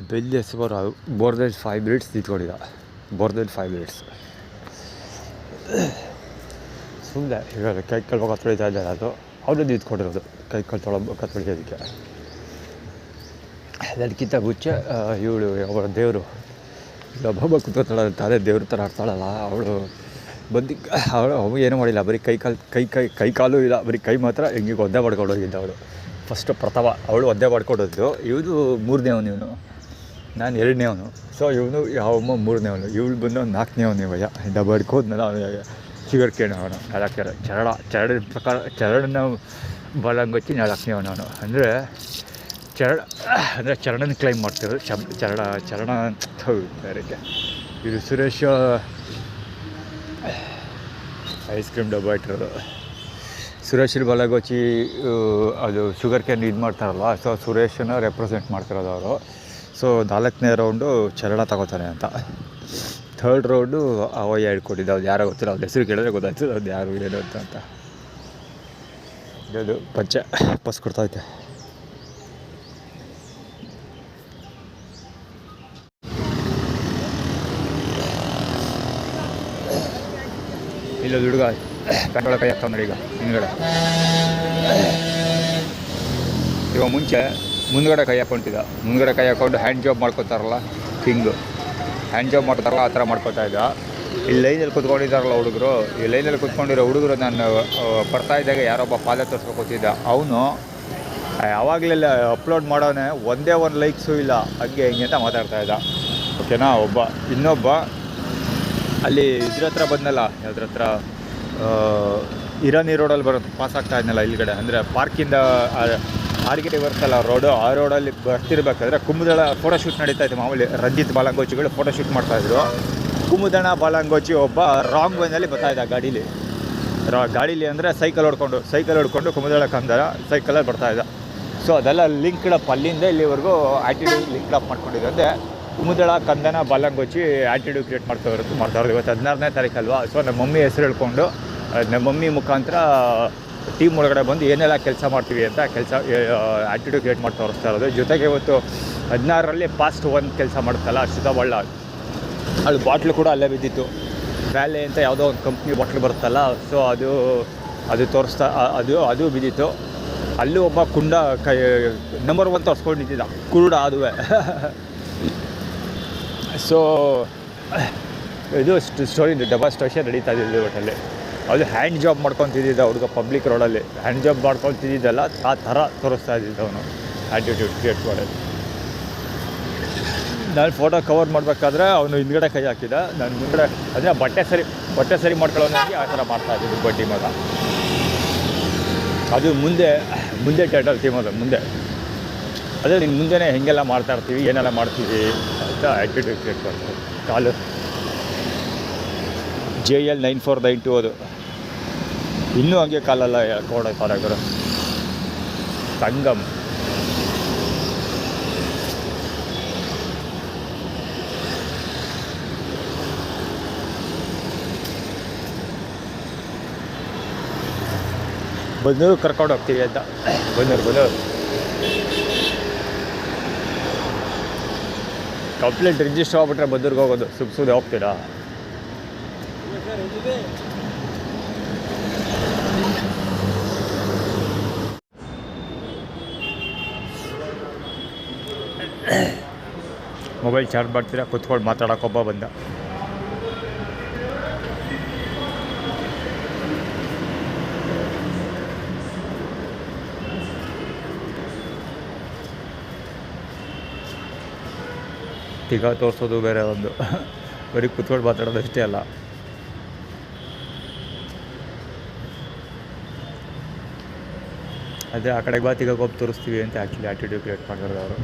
Belly ಸುಮಾರು more than 5 minutes ನಿಂತ್ಕೊಂಡಿದ್ದ. More than 5 minutes ಸುಮ್ಮನೆ ಈಗ ಕೈ ಕಾಲು ಮುಖ ತೊಳಿತಾ ಇದ್ದಾರೆ. ಅದು ಅವನು ನಿಂತ್ಕೊಂಡಿರೋದು ಕೈ ಕಾಲು ಮುಖ ತೊಳಿಯೋದಕ್ಕೆ. ಅದಕ್ಕಿಂತ ಮುಂಚೆ ಇವಳು ಅವಳ ದೇವರು ಒಬ್ಬೊಬ್ಬ ಕುತ್ಕೊತಾಳೆ, ಅದೇ ದೇವ್ರ ಥರ ಆಡ್ತಾಳಲ್ಲ ಅವಳು ಅವಳು ಏನೂ ಮಾಡಿಲ್ಲ, ಬರೀ ಕೈ ಕಾಲು ಇಲ್ಲ, ಬರೀ ಕೈ ಮಾತ್ರ ಹಿಂಗೆ ಒದ್ದೆ ಮಾಡ್ಕೊಂಡು ಹೋಗಿದ್ದ ಅವಳು. ಫಸ್ಟು ಪ್ರಥಮ ಅವಳು ಒದ್ದೆ ಮಾಡ್ಕೊಂಡೋದ್ದು. ಇವನು 3ನೇವನು, ಇವನು ನಾನು 2ನೇವನು. ಸೊ ಇವನು ಯಾವಮ್ಮ 3ನೇವನು, ಇವಳು ಬಂದು 4ನೇವನು. ಇವಯ್ಯ ಡಬ್ಬ ಹಿಡ್ಕೋದ್ನಲ್ಲ ಅವನು ಶುಗರ್ ಕೇನ್ ಅವನು 4ನೇ ಚರಡಿನ ಪ್ರಕಾರ ಚರಡನ್ನ ಬಲಂಗೊಚ್ಚಿ 4ನೇವನು ಅವನು. ಅಂದರೆ ಚರಣನ ಕ್ಲೈಮ್ ಮಾಡ್ತಿರೋದು ಚರಣ ಬೇರೆಗೆ. ಇದು ಸುರೇಶ್ ಐಸ್ ಕ್ರೀಮ್ ಡಬ್ಬ ಇಟ್ಟಿರೋದು. ಸುರೇಶನ ಬಲಗೊಚ್ಚಿ ಅದು ಶುಗರ್ ಕ್ಯಾನ್ ಇದು ಮಾಡ್ತಾರಲ್ಲ, ಸೊ ಸುರೇಶನ ರೆಪ್ರೆಸೆಂಟ್ ಮಾಡ್ತಿರೋದು ಅವರು. ಸೊ 4ನೇ ರೌಂಡು ಚರಣ ತಗೋತಾನೆ ಅಂತ. 3rd round ಅವಯ್ಯ ಹೇಳ್ಕೊಟ್ಟಿದ್ದ. ಅವ್ರು ಯಾರೋ ಗೊತ್ತಿಲ್ಲ, ಅವ್ರ ಹೆಸರು ಕೇಳಿದ್ರೆ ಗೊತ್ತಾಯ್ತು ಅದು ಯಾರು ಏನು ಅಂತ. ಇದು ಪಂಚೆ ಪಸ್ ಕೊಡ್ತೈತೆ. ಇಲ್ಲೊಂದು ಹುಡುಗ ಕಂಡೊಳ ಕೈ ಹಾಕ್ತಾವ ನೋಡಿ. ಈಗ ಇವಾಗ ಮುಂದ್ಗಡೆ ಕೈ ಹಾಕ್ಕೊತಿದ್ದ. ಮುಂದ್ಗಡೆ ಕೈ ಹಾಕ್ಕೊಂಡು ಹ್ಯಾಂಡ್ ಜಾಬ್ ಮಾಡ್ಕೊತಾರಲ್ಲ, ಕಿಂಗು ಹ್ಯಾಂಡ್ ಜಾಬ್ ಮಾಡ್ತಾರಲ್ಲ ಆ ಥರ ಮಾಡ್ಕೊತಾ ಇದ್ದ. ಈ ಲೈನಲ್ಲಿ ಕುತ್ಕೊಂಡಿದ್ದಾರಲ್ಲ ಹುಡುಗರು, ಈ ಲೈನಲ್ಲಿ ಕುತ್ಕೊಂಡಿರೋ ಹುಡುಗರು ನಾನು ಬರ್ತಾ ಇದ್ದಾಗ ಯಾರೊಬ್ಬ ಪಾದ ತೋರಿಸ್ಕೊತಿದ್ದ. ಅವನು ಯಾವಾಗಲೆಲ್ಲ ಅಪ್ಲೋಡ್ ಮಾಡೋನೆ, ಒಂದೇ ಒಂದು ಲೈಕ್ಸು ಇಲ್ಲ, ಹಂಗೆ ಹಿಂಗೆ ಅಂತ ಮಾತಾಡ್ತಾ ಇದ್ದ. ಓಕೆನಾ. ಇನ್ನೊಬ್ಬ ಅಲ್ಲಿ ಇದ್ರ ಹತ್ರ ಬಂದಲ್ಲ, ಯಾವ್ದ್ರ ಹತ್ರ ಇರಾನಿ ರೋಡಲ್ಲಿ ಪಾಸ್ ಆಗ್ತಾ ಇದ್ನಲ್ಲ ಇಲ್ಲಿಗಡೆ, ಅಂದರೆ ಪಾರ್ಕಿಂದ ಆರ್ಗಿಟಿ ಬರ್ತಲ್ಲ ರೋಡು, ಆ ರೋಡಲ್ಲಿ ಬರ್ತಿರ್ಬೇಕಾದ್ರೆ ಕುಂಭದಳ ಫೋಟೋಶೂಟ್ ನಡೀತಾ ಇತ್ತು. ಮಾಮೂಲಿ ರಂಜಿತ್ ಬಾಲಂಗೋಚಿಗಳು ಫೋಟೋಶೂಟ್ ಮಾಡ್ತಾಯಿದ್ರು. ಕುಮುದಣ ಬಾಲಂಗೋಚಿ ಒಬ್ಬ ರಾಂಗ್ ವೇನಲ್ಲಿ ಬರ್ತಾಯಿದ್ದ ಗಾಡೀಲಿ ಅಂದರೆ ಸೈಕಲ್ ಹೊಡ್ಕೊಂಡು ಕುಮುದಳ ಕಂದರ ಸೈಕಲಲ್ಲಿ ಬರ್ತಾಯಿದ್ದ. ಸೊ ಅದೆಲ್ಲ ಲಿಂಕ್ಡ್ ಅಪ್, ಅಲ್ಲಿಂದ ಇಲ್ಲಿವರೆಗೂ ಆ್ಯಟಿಟ್ಯೂಡ್ ಲಿಂಕ್ಡ್ ಅಪ್ ಮಾಡ್ಕೊಂಡಿದ್ದಂತೆ. ಕುಮುದಳ ಕಂದನ ಬಾಲಂಗೋಚಿ ಆ್ಯಟಿಟ್ಯೂಡ್ ಕ್ರಿಯೇಟ್ ಮಾಡ್ತಾವ್ರು. ಇವತ್ತು 16ನೇ ತಾರೀಕು ಅಲ್ವಾ. ಸೊ ನಮ್ಮ ಮಮ್ಮಿ ಹೆಸರು ಹೇಳ್ಕೊಂಡು ನಮ್ಮ ಮಮ್ಮಿ ಮುಖಾಂತರ ಟೀಮ್ ಒಳಗಡೆ ಬಂದು ಏನೆಲ್ಲ ಕೆಲಸ ಮಾಡ್ತೀವಿ ಅಂತ ಆ್ಯಟಿಟ್ಯೂಡ್ ಕ್ರಿಯೇಟ್ ಮಾಡಿ ತೋರಿಸ್ತಾ ಇರೋದು. ಜೊತೆಗೆ ಇವತ್ತು 16ರಲ್ಲಿ ಪಾಸ್ಟ್ 1 ಕೆಲಸ ಮಾಡುತ್ತಲ್ಲ ಅಶ್ವಿತಾ ಬಳ್ಳ, ಅದು ಬಾಟ್ಲು ಕೂಡ ಅಲ್ಲೇ ಬಿದ್ದಿತ್ತು. ವ್ಯಾಲೆ ಅಂತ ಯಾವುದೋ ಒಂದು ಕಂಪ್ನಿ ಬಾಟ್ಲು ಬರುತ್ತಲ್ಲ, ಸೊ ಅದು ತೋರಿಸ್ತಾ ಅದು ಬಿದ್ದಿತ್ತು. ಅಲ್ಲೂ ಒಬ್ಬ ಕುಂಡ ನಂಬರ್ 1 ತೋರಿಸ್ಕೊಂಡು ನಿಂತಿದ್ದ, ಕುರುಡ ಅದುವೇ. ಸೊ ಇದು ಸ್ಟೋರಿ ಡೆಮಾನ್ಸ್ಟ್ರೇಷನ್ ನಡೀತಾ ಇದ್ದಿದ್ದು ಒಟ್ಟಲ್ಲಿ. ಅದು ಹ್ಯಾಂಡ್ ಜಾಬ್ ಮಾಡ್ಕೊತಿದ್ದ ಹುಡುಗ ಪಬ್ಲಿಕ್ ರೋಡಲ್ಲಿ ಹ್ಯಾಂಡ್ ಜಾಬ್ ಮಾಡ್ಕೊತಿದ್ದಲ್ಲ, ಆ ಥರ ತೋರಿಸ್ತಾ ಇದ್ದಿದ್ದು ಅವನು ಆ್ಯಟಿಟ್ಯೂಡ್ ಕ್ರಿಯೇಟ್ ಮಾಡೋದು. ನಾನು ಫೋಟೋ ಕವರ್ ಮಾಡಬೇಕಾದ್ರೆ ಅವನು ಹಿಂದ್ಗಡೆ ಕೈ ಹಾಕಿದ, ನಾನು ಮುಂದೆ ಅಂದರೆ ಬಟ್ಟೆ ಸರಿ ಮಾಡ್ಕೊಳ್ಳೋನಾಗಿ ಆ ಥರ ಮಾಡ್ತಾಯಿದ್ದು ಬಡ್ಡಿ ಮಗ. ಅದು ಮುಂದೆ ಟೈಟಲ್ ಥೀಮ್ ಅದು ಮುಂದೆ. ಅದೇ ನಿನ್ನ ಮುಂದೆನೇ ಹೆಂಗೆಲ್ಲ ಮಾಡ್ತಾಯಿರ್ತೀವಿ, ಏನೆಲ್ಲ ಮಾಡ್ತೀವಿ ಅಂತ ಆ್ಯಟಿಟ್ಯೂಡ್ ಕ್ರಿಯೇಟ್ ಮಾಡ್ತಾರೆ. ಕಾಲು JL 9492 ಅದು ಇನ್ನೂ ಹಂಗೆ ಕಾಲೆಲ್ಲ ಕೊಡೋರು. ಸಂಗಮ್ ಬಂದೂರು ಕರ್ಕೊಂಡು ಹೋಗ್ತೀವಿ ಅಂತ. ಬಂದೂರು ಕಂಪ್ಲೇಂಟ್ ರಿಜಿಸ್ಟರ್ ಆಗ್ಬಿಟ್ರೆ ಬಂದೂರ್ಗೆ ಹೋಗೋದು. ಸುಮ್ಮನೆ ಹೋಗ್ತೀರಾ? ಮೊಬೈಲ್ ಚಾರ್ಜ್ ಮಾಡ್ತೀರಾ, ಕುತ್ಕೊಂಡು ಮಾತಾಡೋಕ್ಕೊಬ್ಬ ಬಂದ. ಈಗ ತೋರಿಸೋದು ಬೇರೆ ಒಂದು ಬರೀ ಕುತ್ಕೊಂಡು ಮಾತಾಡೋದು ಅಷ್ಟೇ ಅಲ್ಲ. ಅದೇ ಆ ಕಡೆಗೆ ಬಾತಿಗೆ ಹೋಗಿ ತೋರಿಸ್ತೀವಿ ಅಂತ ಆ್ಯಕ್ಚುಲಿ ಆ್ಯಟಿಟ್ಯೂಡ್ ಕ್ರಿಯೇಟ್ ಮಾಡಿರೋದು ಅವರು.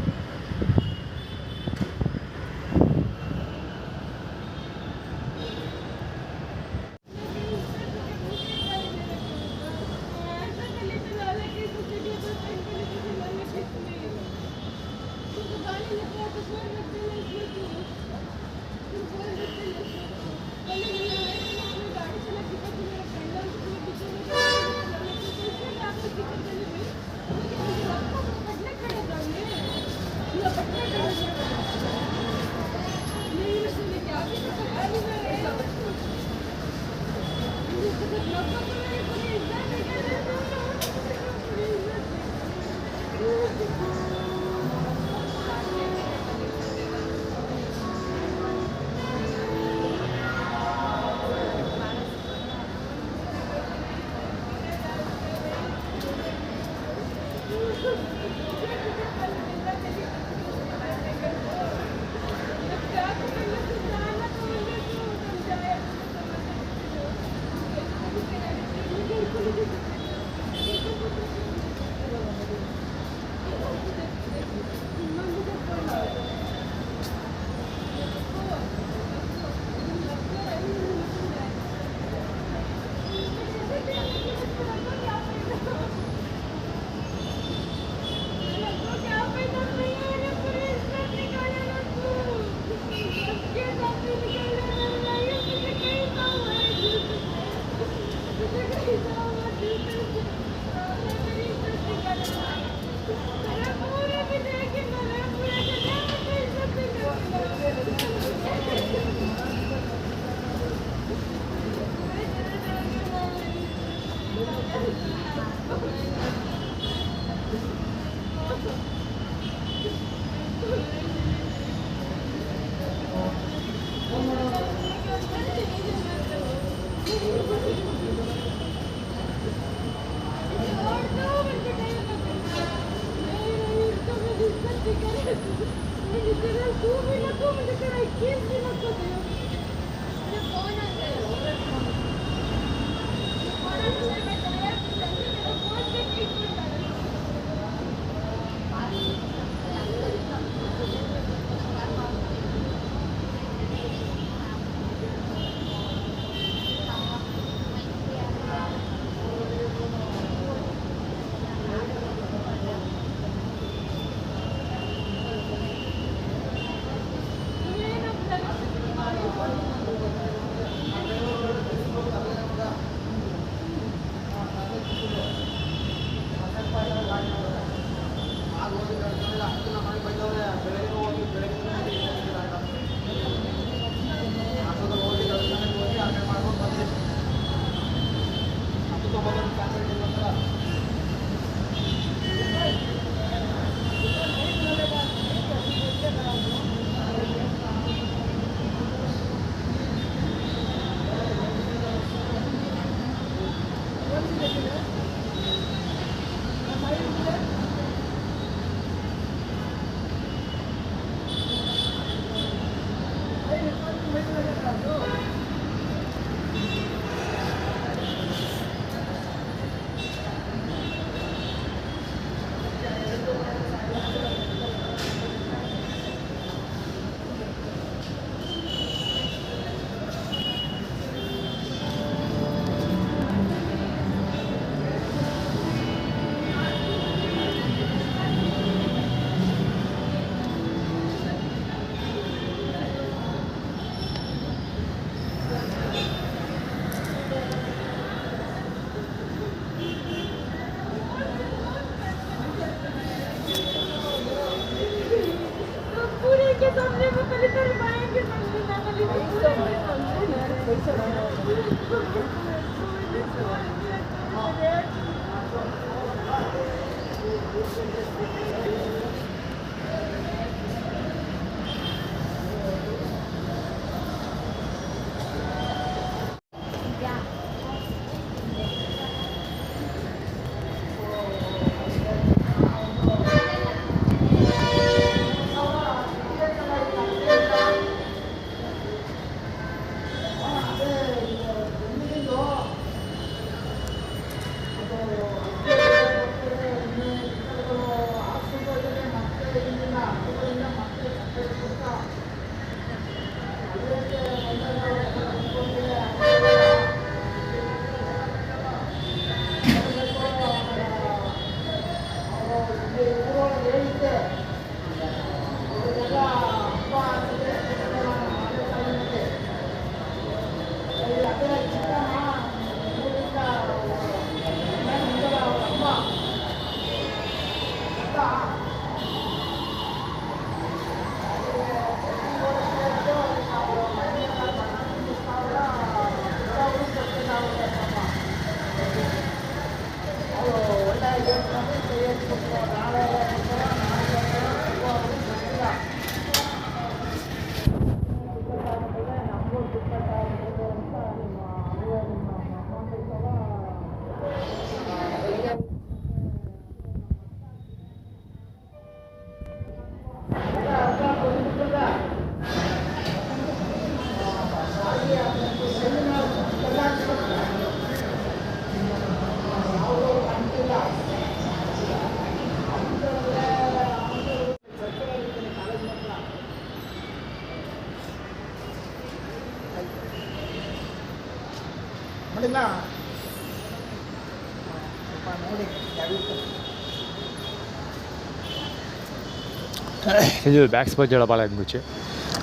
ಇದು ಬ್ಯಾಕ್ಸ್ ಬಜ್ಜಳ ಭಾಳ ಮುಂಚೆ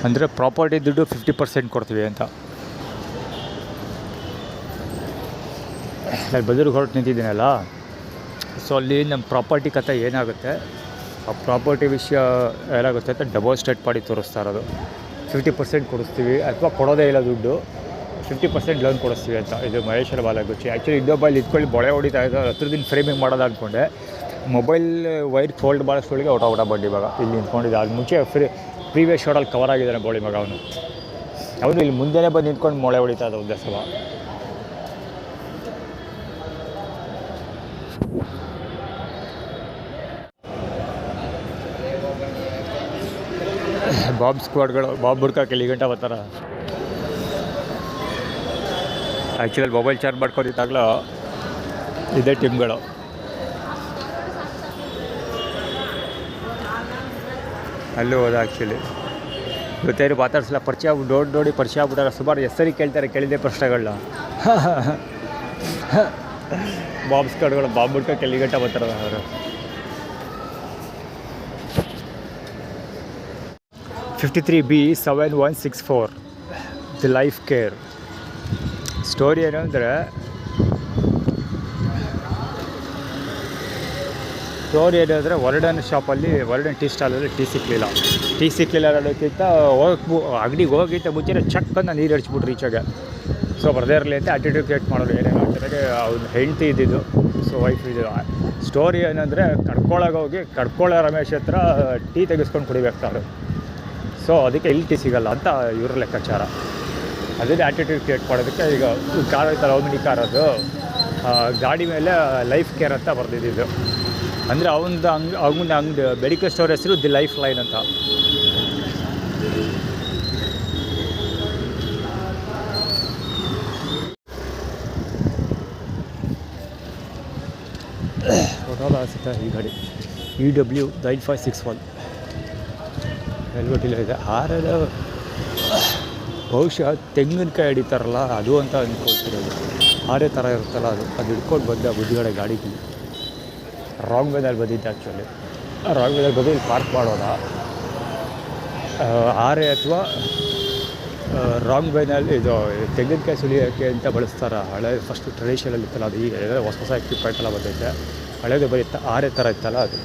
ಅಂದರೆ ಪ್ರಾಪರ್ಟಿ ದುಡ್ಡು 50% ಕೊಡ್ತೀವಿ ಅಂತ. ನಾನು ಬದೂರಿಗೆ ಹೊರಟು ನಿಂತಿದ್ದೀನಲ್ಲ, ಸೊ ಅಲ್ಲಿ ನಮ್ಮ ಪ್ರಾಪರ್ಟಿ ಕಥೆ ಏನಾಗುತ್ತೆ, ಆ ಪ್ರಾಪರ್ಟಿ ವಿಷಯ ಏನಾಗುತ್ತೆ ಅಂತ ಡೆಮಾನ್ಸ್ಟ್ರೇಟ್ ಮಾಡಿ ತೋರಿಸ್ತಾ ಇರೋದು. 50% ಕೊಡಿಸ್ತೀವಿ ಅಥವಾ ಕೊಡೋದೇ ಇಲ್ಲ ದುಡ್ಡು, 50% ಲೋನ್ ಕೊಡಿಸ್ತೀವಿ ಅಂತ. ಇದು ಮಹೇಶ್ವರ ಬಾಲಗುಚ್ಚಿ. ಆ್ಯಕ್ಚುಲಿ ಇನ್ನೊಬ್ಬಲ್ಲಿ ಇಟ್ಕೊಳ್ಳಿ ಮೊಳೆ ಹೊಡಿತಾ ಇದ್ದಾರೆ, ಹತ್ರದಿಂದ ಫ್ರೇಮಿಂಗ್ ಮಾಡೋದು ಅಂದ್ಕೊಂಡೆ. ಮೊಬೈಲ್ ವೈರ್ ಫೋಲ್ಡ್ ಮಾಡೋಷ್ಟೊಳಗೆ ಊಟ ಬಂದು ಇವಾಗ ಇಲ್ಲಿ ನಿಂತ್ಕೊಂಡಿದ್ದೆ. ಅದು ಮುಂಚೆ ಪ್ರೀವಿಯಸ್ ಶೋಡಲ್ಲಿ ಕವರ್ ಆಗಿದ್ದಾನೆ ಬೋಳಿ ಮಗ ಅವನು ಇಲ್ಲಿ ಮುಂದೆನೇ ಬಂದು ನಿಂತ್ಕೊಂಡು ಮೊಳೆ ಹೊಡಿತಾ ಇದ್ದ ಒಂದೇ ಸಲ. ಬಾಂಬ್ ಸ್ಕ್ವಾಡ್ಗಳು ಬಾಂಬ್ ಹುಡ್ಕಕ್ಕೆ ಇಲ್ಲಿ ಗಂಟೆ ಬರ್ತಾರ. ಆ್ಯಕ್ಚುಲಿ ಮೊಬೈಲ್ ಚಾರ್ಜ್ ಮಾಡ್ಕೊಂಡಿದ್ದಾಗಲೂ ಇದೇ ಟೀಮ್ಗಳು. ಅಲ್ಲೂ ಹೋದ ಆ್ಯಕ್ಚುಲಿ ಗೊತ್ತೇನು ಮಾತಾಡ್ಸಲ್ಲ, ಪರಿಚಯ ನೋಡಿ ಪರಿಚಯ ಆಗ್ಬಿಟ್ಟಾರೆ. ಸುಮಾರು ಹೆಸರಿ ಕೇಳ್ತಾರೆ, ಕೇಳಿದ್ದೆ ಪ್ರಶ್ನೆಗಳನ್ನ. ಬಾಂಬ್ ಸ್ಕ್ವಾಡ್ಗಳು ಬಾಂಬ್ ಹುಡ್ಕಕ್ಕೆ ಇಲ್ಲಿ ಗಂಟೆ ಬರ್ತಾರ ಅವರು. 53B7164 the life care. Story ಏನು ಅಂದರೆ, ವರ್ಡನ್ ಶಾಪಲ್ಲಿ ವರ್ಡನ್ ಟೀ ಸ್ಟಾಲಲ್ಲಿ ಟೀ ಸಿಕ್ಕಲಿಲ್ಲ ಅನ್ನೋದಕ್ಕಿಂತ ಅಂಗಡಿಗೆ ಹೋಗಿದ್ದ ಮುಂಚೆ ಚಕ್ಕನ್ನು ನೀರು ಹಡ್ಸ್ಬಿಟ್ರು ಈಚೆಗೆ. ಸೊ ಬರದೇ ಇರಲಿ ಅಂತ ಆ್ಯಟಿಟ್ಯೂಡ್ ಕ್ರಿಯೇಟ್ ಮಾಡೋರು. ಏನೇನೋ ಅಂತಾರೆ ಅವ್ನು ಹೆಂಡ್ತಿ ಇದ್ದಿದ್ದು, ಸೊ ವೈಫ್ ಇದು. ಸ್ಟೋರಿ ಏನಂದರೆ ಕಡ್ಕೊಳ್ಳೋ ರಮೇಶ್ ಹತ್ರ ಟೀ ತೆಗೆಸ್ಕೊಂಡು ಕುಡಿಬೇಕಾದ್ರು. ಸೊ ಅದಕ್ಕೆ ಇಲ್ಲಿ ಟೀ ಸಿಗೋಲ್ಲ ಅಂತ ಇವ್ರ ಲೆಕ್ಕಾಚಾರ. ಅದೇ ಆ್ಯಟಿಟ್ಯೂಡ್ ಕ್ರಿಯೇಟ್ ಮಾಡೋದಕ್ಕೆ ಈಗ ಕಾರ್ ಐತಲ್ಲ, ಓಮಿನಿ ಕಾರ್, ಅದು ಗಾಡಿ ಮೇಲೆ ಲೈಫ್ ಕೇರ್ ಅಂತ ಬರೆದಿದ್ದು. ಅಂದರೆ ಅವನ ಅಂಗಡಿ ಮೆಡಿಕಲ್ ಸ್ಟೋರ್ ಹೆಸರು ದಿ ಲೈಫ್ ಲೈನ್ ಅಂತ. ಫೋಟೋದ ಅನಿಸುತ್ತೆ ಈ ಗಾಡಿ EW 9561 ಹೆಲ್ಮೆಟ್ ಇಲ್ಲ ಇದೆ. ಆರೆಲ್ಲ ಬಹುಶಃ ತೆಂಗಿನಕಾಯಿ ಹಿಡಿತಾರಲ್ಲ ಅದು ಅಂತ ಅಂದ್ಕೊಳ್ತಿರೋದು. ಆರೇ ಥರ ಇರುತ್ತಲ್ಲ ಅದು ಹಿಡ್ಕೊಂಡು ಬಂದೆ ಬುದ್ಧಿಗಡೆ ಗಾಡಿಗೆ. ರಾಂಗ್ ವೇದಲ್ಲಿ ಬಂದಿದ್ದೆ ಆ್ಯಕ್ಚುಲಿ. ರಾಂಗ್ ವೇದಲ್ಲಿ ಬಂದು ಇಲ್ಲಿ ಪಾರ್ಕ್ ಮಾಡೋದ ಆರೆ ಅಥವಾ ರಾಂಗ್ ವೇನಲ್ಲಿ ಇದು ತೆಂಗಿನಕಾಯಿ ಸುಲಿಯೋಕ್ಕೆ ಅಂತ ಬಳಸ್ತಾರೆ. ಹಳೆ ಫಸ್ಟ್ ಟ್ರೆಡಿಷನಲ್ಲಿ ಇತ್ತಲ್ಲ ಅದು. ಈಗ ಹೊಸ ಎಕ್ವಿಪ್ಮೆಂಟ್ ಎಲ್ಲ ಬಂದೈತೆ. ಹಳೇದು ಬರೀ ಆರೆ ಥರ ಇತ್ತಲ್ಲ ಅದು.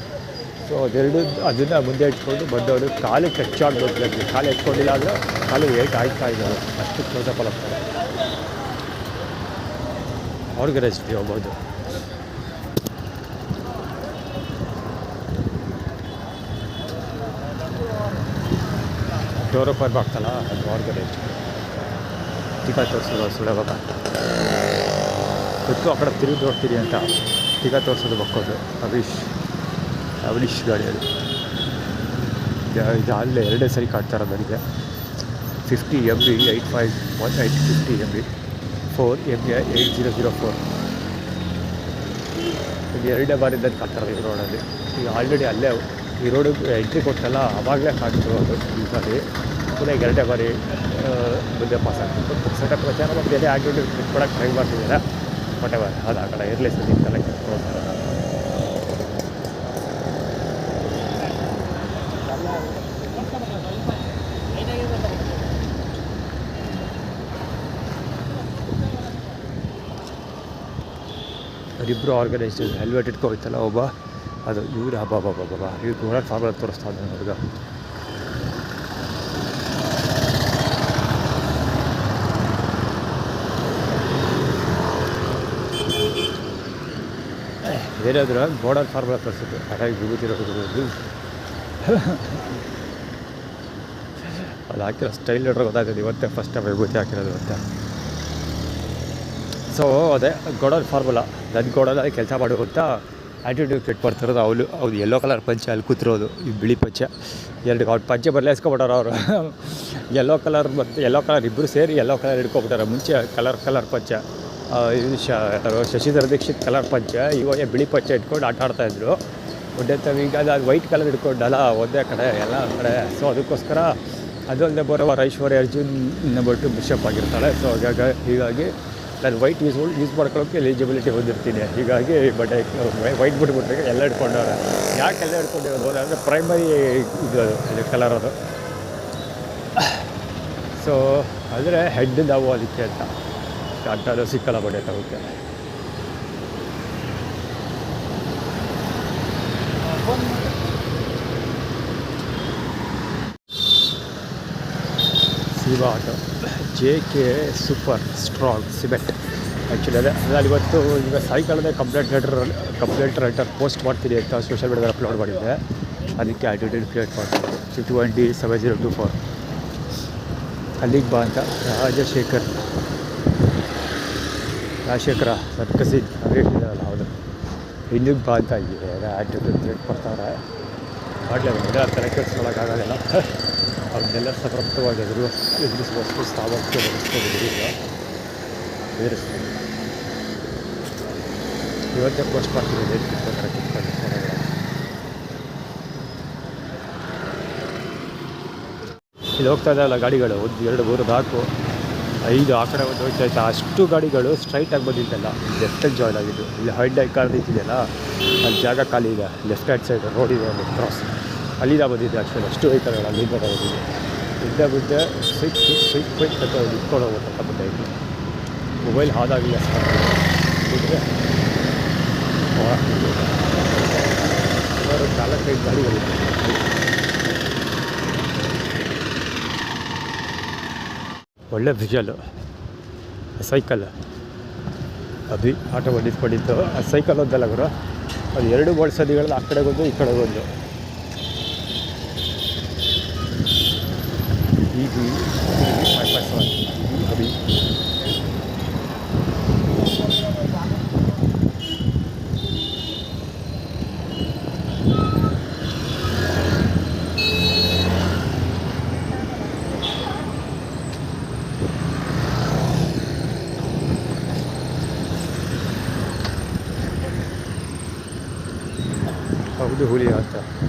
ಸೊ ಅದೆರಡು ಅದನ್ನು ಮುಂದೆ ಇಟ್ಕೊಂಡು ಬಂದವರು ಕಾಲಿಗೆ ಟಚ್ ಆಗಬೇಕು. ಕಾಲು ಎತ್ಕೊಂಡಿಲ್ಲ ಅಂದರೆ ಕಾಲು ಏಟ್ ಆಗ್ತಾ ಇದ್ದಾರೆ, ಅಷ್ಟು ಕ್ಲೋಸಪ್ಪಲ್ಲಿ ಹೋಗ್ತಾರೆ. ಅವ್ರಿಗೆ ರೆಸ್ಟ್ ಹೋಗ್ಬೋದು. ಡೋರ್ ಓಪನ್ ಆಗ್ತಲ್ಲ, ಅದು ಅವ್ರಿಗೆ ರೆಸ್ಟ್. ಟಿಕಾ ತೋರಿಸೋದು ಸುಳವಾಗ ಗೊತ್ತು, ಆ ಕಡೆ ತಿರುಗಿ ನೋಡ್ತೀರಿ ಅಂತ ಟಿಕಾ ತೋರಿಸೋದು ಬಕ್ಕೋದು. ಅವನೀಶ್ ಗಾಡಿ ಅದು. ಇದು ಅಲ್ಲೇ ಎರಡೇ ಸರಿ ಕಾಡ್ತಾ ಇರೋದು ನನಗೆ. 50 MB 851 50 MB 4 MB 8004 ಇದು ಎರಡೇ ಬಾರಿದ್ದದ್ದು ಕಾಡ್ತಾ ಇರೋದು ಈ ರೋಡಲ್ಲಿ. ಈಗ ಆಲ್ರೆಡಿ ಅಲ್ಲೇ ಈ ರೋಡಿಗೆ ಎಂಟ್ರಿ ಕೊಟ್ಟಲ್ಲ, ಆವಾಗಲೇ ಕಾಡ್ತಿರೋದು. ಈ ಬಾರಿ ಕೂಡ ಈಗ ಎರಡೇ ಬಾರಿ ಮುಂದೆ ಪಾಸ್ ಆಗ್ತಿತ್ತು. ಸೆಟಪ್ ಪ್ರಚಾರ ಮತ್ತು ಬೇರೆ ಆ್ಯಕ್ಟಿವಿಟಿ ಕೊಡೋಕ್ಕೆ ಟ್ರೈ ಮಾಡ್ತಿದ್ದಾರೆ. ಹೊಟ್ಟೆ ಬಾರಿ ಅದು ಆ ಕಡೆ ಇರಲಿ ಸರ್ ನಿಂತಲ್ಲ ಅವರಿಬ್ಬರು ಆರ್ಗನೈಸ್ಡ್. ಹೆಲ್ಮೆಟ್ ಇಟ್ಕೋಯ್ತಲ್ಲ ಒಬ್ಬ, ಅದು ಇವ್ರು ಹಬ್ಬ ಇವ್ರು ನೋಡೋಕೆ ಫಾರ್ಮಲ್ ತೋರಿಸ್ತಾ ಇದ್ದಾನೆ ಹುಡುಗ. ಏನಾದರೂ ಗೋಡನ್ ಫಾರ್ಮುಲಾ ತೋರಿಸಿದ್ದು ಹಾಗಾಗಿ ವಿಭೂತಿರೋದು. ಅದು ಹಾಕಿರೋ ಸ್ಟೈಲ್ ನೋಡ್ರೆ ಗೊತ್ತಾಗ್ತದೆ. ಇವತ್ತೇ ಫಸ್ಟ್ ಟೈಮ್ ವಿಭೂತಿ ಹಾಕಿರೋದು ಅಂತ. ಸೊ ಅದೇ ಗೋಡನ್ ಫಾರ್ಮುಲಾ. ನನ್ನ ಗೋಡಲ್ಲಿ ಕೆಲಸ ಮಾಡುವಂಥ ಆ್ಯಟಿಟ್ಯೂಡ್ ಕೆಟ್ಟು ಬರ್ತಿರೋದು. ಅವ್ರು ಯೆಲ್ಲೋ ಕಲರ್ ಪಂಚೆ ಅಲ್ಲಿ ಕೂತಿರೋದು, ಈ ಬಿಳಿ ಪಂಚೆ ಎರಡು. ಅವ್ರು ಪಂಚೆ ಬದಲಾಯಿಸ್ಕೊಬಿಟ್ಟಾರ ಅವರು. ಯೆಲ್ಲೋ ಕಲರ್ ಮತ್ತು ಯೆಲ್ಲೋ ಕಲರ್ ಇಬ್ಬರು ಸೇರಿ ಯೆಲ್ಲೋ ಕಲರ್ ಹಿಡ್ಕೊಬಿಟ್ಟಾರೆ. ಮುಂಚೆ ಕಲರ್ ಪಂಚೆ, ಇದು ಶಶಿಧರ ದೀಕ್ಷಿತ್ ಕಲರ್ ಪಂಚೆ, ಇವಾಗ ಬಿಳಿ ಪಂಚೆ ಇಟ್ಕೊಂಡು ಆಟ ಆಡ್ತಾಯಿದ್ರು. ಒಂದೇ ಈಗ ಅದು ವೈಟ್ ಕಲರ್ ಹಿಡ್ಕೊಂಡಲ್ಲ ಒಂದೇ ಕಡೆ ಎಲ್ಲ ಕಡೆ. ಸೊ ಅದಕ್ಕೋಸ್ಕರ ಅದಲ್ಲದೆ ಬರೋವರ ಐಶ್ವರ್ಯ ಅರ್ಜುನ್ ಇನ್ನೊಬ್ಬಟ್ಟು ಬಿಷಪ್ ಆಗಿರ್ತಾಳೆ. ಸೊ ಹೀಗಾಗಿ ನಾನು ವೈಟ್ ಯೂಸ್ ಮಾಡ್ಕೊಳ್ಳೋಕ್ಕೆ ಎಲಿಜಿಬಿಲಿಟಿ ಹೊಂದಿರ್ತೀನಿ. ಹೀಗಾಗಿ ಬಟ್ ವೈಟ್ ಬಿಟ್ಬಿಟ್ರೆ ಎಲ್ಲ ಇಟ್ಕೊಂಡವ್ರೆ. ಯಾಕೆಲ್ಲ ಇಟ್ಕೊಂಡಿರೋದು ಅಂದರೆ ಪ್ರೈಮರಿ ಇದು ಕಲರ್ ಅದು. ಸೊ ಅಂದರೆ ಹೆಡ್ ನಾವು ಅದಕ್ಕೆ ಅಂತ ಅಂಟದು ಸಿಕ್ಕಲ್ಲ ಬಟ್ಟೆ ತಗೋಕ್ಕೆ. ಸಿಬಾ auto JK super strong cement. Actually ಅದೇ ನಾನು ಇವತ್ತು ಈಗ ಸಾಯಂಕಾಲದ ಕಂಪ್ಲೇಂಟ್ ರೈಟರ್ ಪೋಸ್ಟ್ ಮಾಡ್ತೀನಿ ಅಂತ ಸೋಷಿಯಲ್ ಮೀಡಿಯಾದಲ್ಲಿ ಅಪ್ಲೋಡ್ ಮಾಡಿದ್ದೆ. ಅದಕ್ಕೆ ಆಟಿಟ್ಯೂಡ್ ಕ್ರಿಯೇಟ್ ಮಾಡ್ತೀನಿ. 51D7024 ಅಲ್ಲಿಗೆ ಬಾ ಅಂತ. ರಾಜಶೇಖರ ನನ್ನ ಕಸಿನ್ ಹೇಳಿದ್ದಾರಲ್ಲ ಹೌದು. ಇಲ್ಲಿಗೆ ಬಾ ಅಂತ ಆಟಿಟ್ಯೂಡ್ ಕ್ರಿಯೇಟ್ ಮಾಡ್ತಾರೆ. ಮಾಡಲೇಬೇಕು, ತಲೆ ಕೆಡಿಸ್ಕೊಳ್ಳೋಕ್ಕಾಗೋದಿಲ್ಲ. ಅವ್ರನ್ನೆಲ್ಲ ಸಮರ್ಥವಾಗಿ ಎದುರಿಸುವಷ್ಟು ಸಾಮರ್ಥ್ಯ ಬೆಳೆಸ್ಕೊಂಡಿದ್ದೀವಿ. ಎದುರಿಸ್ತೀವಿ. ಇವತ್ತೇ ಪೋಸ್ಟ್ ಮಾಡ್ತೀನಿ. ಇಲ್ಲಿ ಹೋಗ್ತಾ ಇದ್ದಾರಲ್ಲ ಗಾಡಿಗಳು, 1 2 3 4 5 ಆ ಕಡೆ ಒಂದು ಹೋಗ್ತಾಯಿತ್ತು. ಅಷ್ಟು ಗಾಡಿಗಳು ಸ್ಟ್ರೈಟಾಗಿ ಬಂದಿದ್ದಲ್ಲ, ಲೆಫ್ಟಾಗಿ ಜಾಯ್ನ್ ಆಗಿದ್ದು. ಇಲ್ಲಿ ಹೈಡ್ ಕಾರ್ ನಿಂತಿದೆಯಲ್ಲ, ಅಲ್ಲಿ ಜಾಗ ಖಾಲಿ ಇದೆ. ಲೆಫ್ಟ್ ಹ್ಯಾಂಡ್ ಸೈಡ್ ರೋಡ್ ಇದೆ, ಅಲ್ಲಿ ಕ್ರಾಸ್ ಅಲ್ಲಿಂದ ಬಂದಿದ್ದೆ. ಆ್ಯಕ್ಚುಲಿ ಅಷ್ಟು ವೆಹಿಕಲ್ಗಳು ಅಲ್ಲಿಂದ ಬಂದಿದೆ. ಬಿದ್ದೆ ಸ್ವಿಚ್ ಅಂತ ಇಟ್ಕೊಂಡು ಹೋಗ್ಬೇಕಂತ ಬಂದಾಯಿತು. ಮೊಬೈಲ್ ಹಾದಾಗಿಲ್ಲ ಬಿಟ್ಟರೆ 4-5 ಗಾಡಿಗಳಿದೆ. ಒಳ್ಳೆ ವಿಜುವಲ್ಲು. Cycle auto ಬಂದಿದ್ಕೊಂಡಿತ್ತು. ಆ ಸೈಕಲ್ ಒಂದಲ್ಲ ಗುರು, ಅದು 2 ಬಳಸೋದಿಗಳಲ್ಲಿ ಆ ಕಡೆಗೊಂದು ಈ ಕಡೆಗೊಂದು. EV 5.7 ಅಭಿ ಹೌದು ಹುಲಿ ಅಂತ.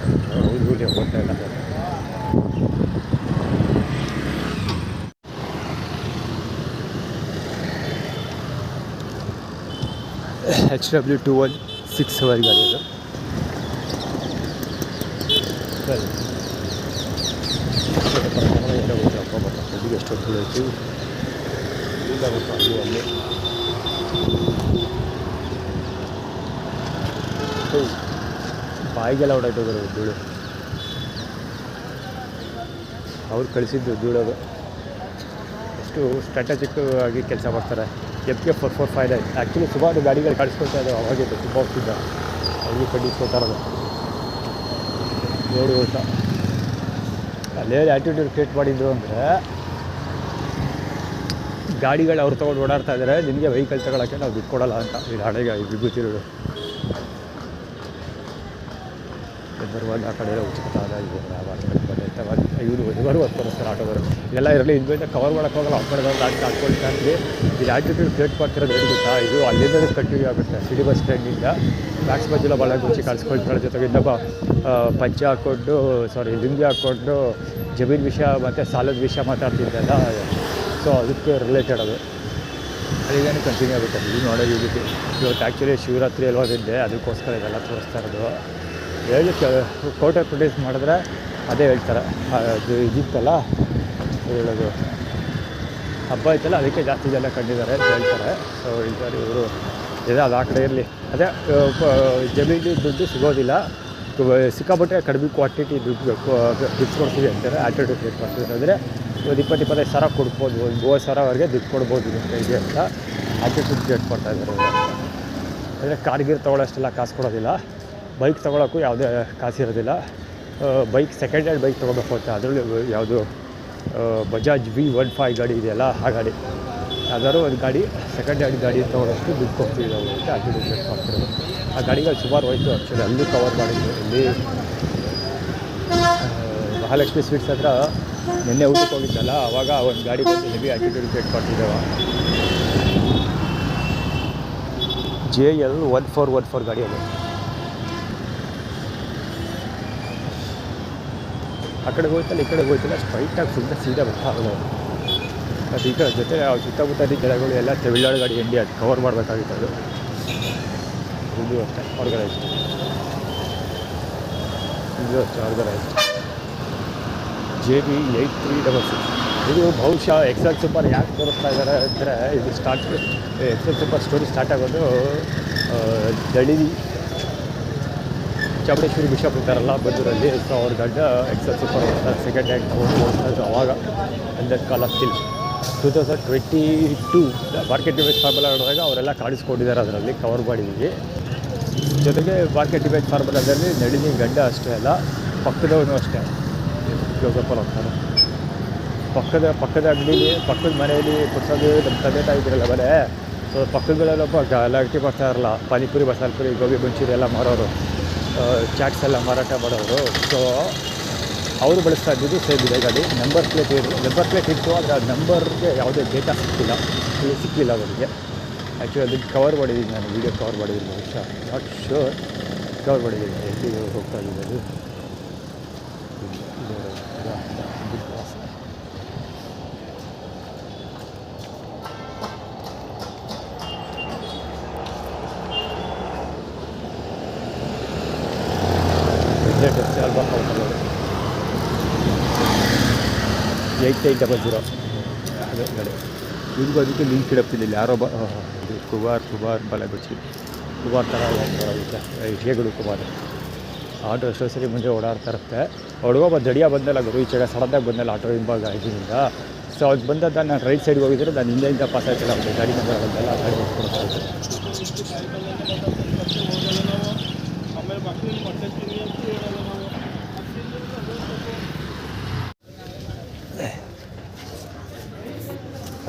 ಹೌದು ಹುಲಿ ಹೋಗ್ತಾ ಇಲ್ಲ. HW2167 ಗಾಡಿ ಅದು. ಸರಿ ಗೊತ್ತಿಲ್ಲ ಎಷ್ಟೊತ್ತು ಹೋಯ್ತು ಈಗ ಗೊತ್ತು. ಅಲ್ಲಿ ಬಾಯಿಗೆಲ್ಲ ಹೊಡೋಯ್ತೋದ್ರು ಧೂಳು. ಅವ್ರು ಕಳಿಸಿದ್ದು ಧೂಳೋದು. ಎಷ್ಟು ಸ್ಟ್ರಾಟಜಿಕ್ ಆಗಿ ಕೆಲಸ ಮಾಡ್ತಾರೆ. FK445 ಆ್ಯಕ್ಚುಲಿ ಸುಮಾರು ಗಾಡಿಗಳು ಕಳಿಸ್ಕೊಳ್ತಾ ಇದ್ದಾವೆ. ಅವಾಗಿದ್ದು ತುಂಬ ಹೋಗ್ತಿದ್ದ ಅವ್ರಿಗೆ ಕಡಿಸ್ಕೊತಾರದು ನೋಡಿ ಗೊತ್ತಾ. ಅಲ್ಲೇ ಆ್ಯಟಿಟ್ಯೂಡ್ ಕ್ರಿಯೇಟ್ ಮಾಡಿದ್ರು ಅಂದರೆ ಗಾಡಿಗಳು ಅವ್ರು ತೊಗೊಂಡು ಓಡಾಡ್ತಾ ಇದ್ದಾರೆ, ನಿನಗೆ ವೆಹಿಕಲ್ ತಗೊಳ್ಳೋಕ್ಕೆ ನಾವು ದುಡ್ಡು ಕೊಡೋಲ್ಲ ಅಂತ. ಇದು ಹಳೆಗೆ ವಿಭೂತಿಗಳು ಬರುವಾಗ ಆ ಕಡೆ ಎಲ್ಲ ಉಚಿತ ಇವರು ಬರುವಸ್ತಾರೆ ಆಟೋದವರು. ಇದೆಲ್ಲ ಇರಲಿ, ಇದರಿಂದ ಕವರ್ ಮಾಡೋಕ್ಕಾಗಲ್ಲ. ಆ ಕಡೆ ಗಾಡಿ ಹಾಕ್ಕೊಳ್ತಾ ಇದ್ವಿ. ಇದು ಆ್ಯಟಿಟ್ಯೂಡ್ ಕ್ರಿಯೇಟ್ ಮಾಡ್ತಿರೋದು ಹೇಳಿ ಗೊತ್ತಾ. ಇದು ಅಲ್ಲಿಂದ ಕಂಟಿನ್ಯೂ ಆಗುತ್ತೆ. ಸಿಟಿ ಬಸ್ ಸ್ಟ್ಯಾಂಡಿಂದ ಮ್ಯಾಕ್ಸ್ ಬಜ್ಜೆಲ್ಲ ಭಾಳ ಗುಚ್ಚಿ ಕಳಿಸ್ಕೊಳ್ತಾರೆ. ಜೊತೆಗೆ ಇನ್ನೊಬ್ಬ ಪಂಚೆ ಹಾಕ್ಕೊಂಡು ಲುಂಗಿ ಹಾಕ್ಕೊಂಡು ಜಮೀನು ವಿಷಯ ಮತ್ತು ಸಾಲದ ವಿಷಯ ಮಾತಾಡ್ತಿದ್ದಲ್ಲ. ಸೊ ಅದಕ್ಕೆ ರಿಲೇಟೆಡ್ ಅದು ಅಲ್ಲಿಗೇನೆ ಕಂಟಿನ್ಯೂ ಆಗುತ್ತೆ. ಇದು ನೋಡೋದು ಇದಕ್ಕೆ. ಇವತ್ತು ಆ್ಯಕ್ಚುಲಿ ಶಿವರಾತ್ರಿ ಅಲ್ವಾದಿದ್ದೆ, ಅದಕ್ಕೋಸ್ಕರ ಇದೆಲ್ಲ ತೋರಿಸ್ತಾ ಇರೋದು. ಹೇಳಕ್ಕೆ ಫೋಟೋ ಪ್ರೊಡ್ಯೂಸ್ ಮಾಡಿದ್ರೆ ಅದೇ ಹೇಳ್ತಾರೆ. ಅದು ಇದಿತ್ತಲ್ಲ ಹೇಳೋದು ಹಬ್ಬ ಐತಲ್ಲ, ಅದಕ್ಕೆ ಜಾಸ್ತಿ ಜನ ಕಂಡಿದ್ದಾರೆ ಅಂತ ಹೇಳ್ತಾರೆ. ಸೊ ಇದ್ದಾರೆ ಇವರು. ಇದೆ ಅದು ಆ ಕಡೆ ಇರಲಿ. ಅದೇ ಜಮೀನು ದುಡ್ಡು ಸಿಗೋದಿಲ್ಲ, ಸಿಕ್ಕಾಬಿಟ್ರೆ ಕಡಿಮೆ ಕ್ವಾಂಟಿಟಿ ದುಡ್ಡು ಕೊಡ್ತೀವಿ ಅಂತಾರೆ. ಆ್ಯಟಿಟ್ಯೂಡ್ ಕ್ರಿಯೇಟ್ ಮಾಡ್ತಿದ್ದಾರೆ. ಅಂದರೆ ಒಂದು 20-25 ಸಾವಿರ ಕೊಡ್ಬೋದು, ಒಂದು 30 ಸಾವಿರವರೆಗೆ ದುಡ್ಡು ಕೊಡ್ಬೋದು ಇದೆ ಅಂತ ಆ್ಯಟಿಟ್ಯೂಡ್ ಕ್ರಿಯೇಟ್ ಮಾಡ್ತಾಯಿದ್ದಾರೆ. ಅಂದರೆ ಕಾರ್ಗಿರ್ ತೊಗೊಳ್ಳೋಷ್ಟೆಲ್ಲ ಕಾಸು ಕೊಡೋದಿಲ್ಲ. ಬೈಕ್ ತೊಗೊಳಕ್ಕೂ ಯಾವುದೇ ಕಾಸಿರೋದಿಲ್ಲ. ಬೈಕ್ ಸೆಕೆಂಡ್ ಹ್ಯಾಂಡ್ ಬೈಕ್ ತೊಗೋಬೇಕು ಅಂತ. ಅದರಲ್ಲಿ ಯಾವುದು ಬಜಾಜ್ V15 ಗಾಡಿ ಇದೆಯಲ್ಲ, ಆ ಗಾಡಿ ಯಾವ್ದಾದ್ರು ಒಂದು ಗಾಡಿ ಸೆಕೆಂಡ್ ಹ್ಯಾಂಡ್ ಗಾಡಿ ತೊಗೊಳೋಷ್ಟು ದುಡ್ಡು ಕೊಡ್ತೀವಿ ನಾವು ಅಂತ ಆ್ಯಟಿಟ್ಯೂಡ್ ಕ್ರಿಯೇಟ್ ಮಾಡ್ತಿರೋದು. ಆ ಗಾಡಿಗಳು ಸುಮಾರು ಹೋಯ್ತು. ಆ್ಯಕ್ಚುಲಿ ಅಲ್ಲೂ ಕವರ್ ಮಾಡಿದ್ವಿ. ಇಲ್ಲಿ ಮಹಾಲಕ್ಷ್ಮಿ ಸ್ವೀಟ್ಸ್ ಹತ್ರ ನಿನ್ನೆ ಊಟಕ್ಕೆ ಹೋಗಿದ್ದಲ್ಲ, ಆವಾಗ ಒಂದು ಗಾಡಿ ಬಂದು ಹೆವಿ ಆ್ಯಟಿಟ್ಯೂಡ್ ಕ್ರಿಯೇಟ್ ಮಾಡ್ತಿದ್ದೇವೆ. JL 1414 ಗಾಡಿ ಅದು. ಆ ಕಡೆ ಹೋಯ್ತಲ್ಲ, ಈ ಕಡೆ ಹೋಯ್ತಲ್ಲ, ಸ್ಟ್ರೈಟಾಗಿ ಫುಲ್ ಸೀದಾ ಬರ್ತಾ ಆಗೋದು. ಮತ್ತು ಈ ಕಡೆ ಜೊತೆ ಸುತ್ತಮುತ್ತ ಗಿಡಗಳು ಎಲ್ಲ ತಮಿಳ್ನಾಡು ಎಂಡಿ ಅದು ಕವರ್ ಮಾಡಬೇಕಾಗಿತ್ತು ಅದು. ಇದು ಅಷ್ಟೇ ಆರ್ಗನೈಸ್, ಇದು ಅಷ್ಟೇ ಆರ್ಗನೈಸ್. JB8366 ಇದು ಬಹುಶಃ ಎಕ್ಸೆಲ್ ಸೂಪರ್ ಯಾಕೆ ತೋರಿಸ್ತಾ ಇದ್ದಾರೆ ಅಂದರೆ, ಇದು ಎಕ್ಸೆಲ್ ಸೂಪರ್ ಸ್ಟೋರಿ ಸ್ಟಾರ್ಟ್ ಆಗೋದು ದಳಿ ಚಾಮುಂಡೇಶ್ವರಿ ಬಿಷಪ್ ಇದ್ದಾರಲ್ಲ ಬಂದೂರಲ್ಲಿ. ಸೊ ಅವ್ರ ಗಂಡ ಎಕ್ಸೆಲ್ ಸೂಪರ್ ಓಡ್ತಾರೆ, ಸೆಕೆಂಡ್ ಹ್ಯಾಂಡ್ ಓಡ್ತಾರೆ. ಅವಾಗ ಅಂದರ್ call off still 2022 market debate formula ನೋಡಿದಾಗ ಅವರೆಲ್ಲ ಕಾಣಿಸ್ಕೊಂಡಿದ್ದಾರೆ, ಅದರಲ್ಲಿ ಕವರ್ ಮಾಡಿದ್ದೀವಿ. ಜೊತೆಗೆ ಮಾರ್ಕೆಟ್ ಡಿಬೇಟ್ ಫಾರ್ಮುಲಾದಲ್ಲಿ ನಳಿನಿ ಗಂಡ ಅಷ್ಟೇ ಅಲ್ಲ, ಪಕ್ಕದವನು ಅಷ್ಟೇ ಜೋಸಪ್ಪ ಹೋಗ್ತಾರೆ. ಪಕ್ಕದ ಅಂಗಡೀಲಿ, ಪಕ್ಕದ ಮನೆಯಲ್ಲಿ ಕೊಡ್ಸೋದು ನಮ್ಮ ತಂದೆ ತಾಯಿ ಇದ್ರಲ್ಲ ಮನೆ. ಸೊ ಪಕ್ಕದಲ್ಲೊಬ್ಬ ಗಲಾಟೆ ಮಾಡ್ತಾರಲ್ಲ, ಪಾನಿಪುರಿ, ಮಸಾಲೆ ಪುರಿ, ಗೋಬಿ ಮಂಚೂರಿ ಎಲ್ಲ ಮಾರೋರು, ಚಾಟ್ಸ್ ಎಲ್ಲ ಮಾರಾಟ ಮಾಡೋರು. ಸೊ ಅವರು ಬಳಸ್ತಾ ಇದ್ದಿದ್ದು ಸೇಮ್ ಇದೆ ಗಾಡಿ. ನಂಬರ್ ಪ್ಲೇಟ್ ಇತ್ತು, ಆದರೆ ಆ ನಂಬರ್ಗೆ ಯಾವುದೇ ಡೇಟಾ ಸಿಕ್ಕಲಿಲ್ಲ ಅವರಿಗೆ. ಆ್ಯಕ್ಚುಲಿ ಅದಕ್ಕೆ ಕವರ್ ಮಾಡಿದ್ದೀನಿ ನಾನು, ವೀಡಿಯೋ ಕವರ್ ಮಾಡಿದ್ದೀನಿ, ಬಹುಶಃ ನಾಟ್ ಶೋರ್ ಕವರ್ ಮಾಡಿದ್ದೀನಿ. ಎಲ್ಲಿ ಹೋಗ್ತಾ ಇದ್ದೀನಿ ಅದು ಅಲ್ವಾ 8800 ಅದೇ ಗಾಡಿ. ಇದಕ್ಕೂ ಅದಕ್ಕೆ ಲಿಂಕ್ ಇಡಪ್ಪಿದ್ದಿಲ್ಲ ಯಾರೋ ಇದು ಕುಬಾರ್ ಬಲಗುಚ್ಚಿ ಕುಮಾರ್ ಥರ ಆಗುತ್ತೆ ಇಟ್ಗೆಗಳು ಕುಮಾರ್. ಆಟೋ ಎಷ್ಟೋ ಸರಿ ಮುಂದೆ ಓಡಾಡ್ತಾ ಇರುತ್ತೆ. ಹುಡುಗ ದಡಿಯ ಬಂದಲ್ಲ ಗುರು, ಈಚೆಗೆ ಸಡನ್ನಾಗಿ ಬಂದಲ್ಲ ಆಟೋ ಹಿಂಭಾಗ ಇದರಿಂದ. ಸೊ ಅದು ಬಂದದ್ದು ನಾನು ರೈಟ್ ಸೈಡ್ಗೆ ಹೋಗಿದ್ರೆ ನಾನು ಹಿಂದೆಯಿಂದ ಪಾಸ್ ಆಯ್ತಿಲ್ಲ, ಒಂದು ಗಾಡಿ ಬಂದಲ್ಲ ಗಾಡಿ ಹೊಡ್ಕೊಡ್ತಾ ಇದ್ದೆ.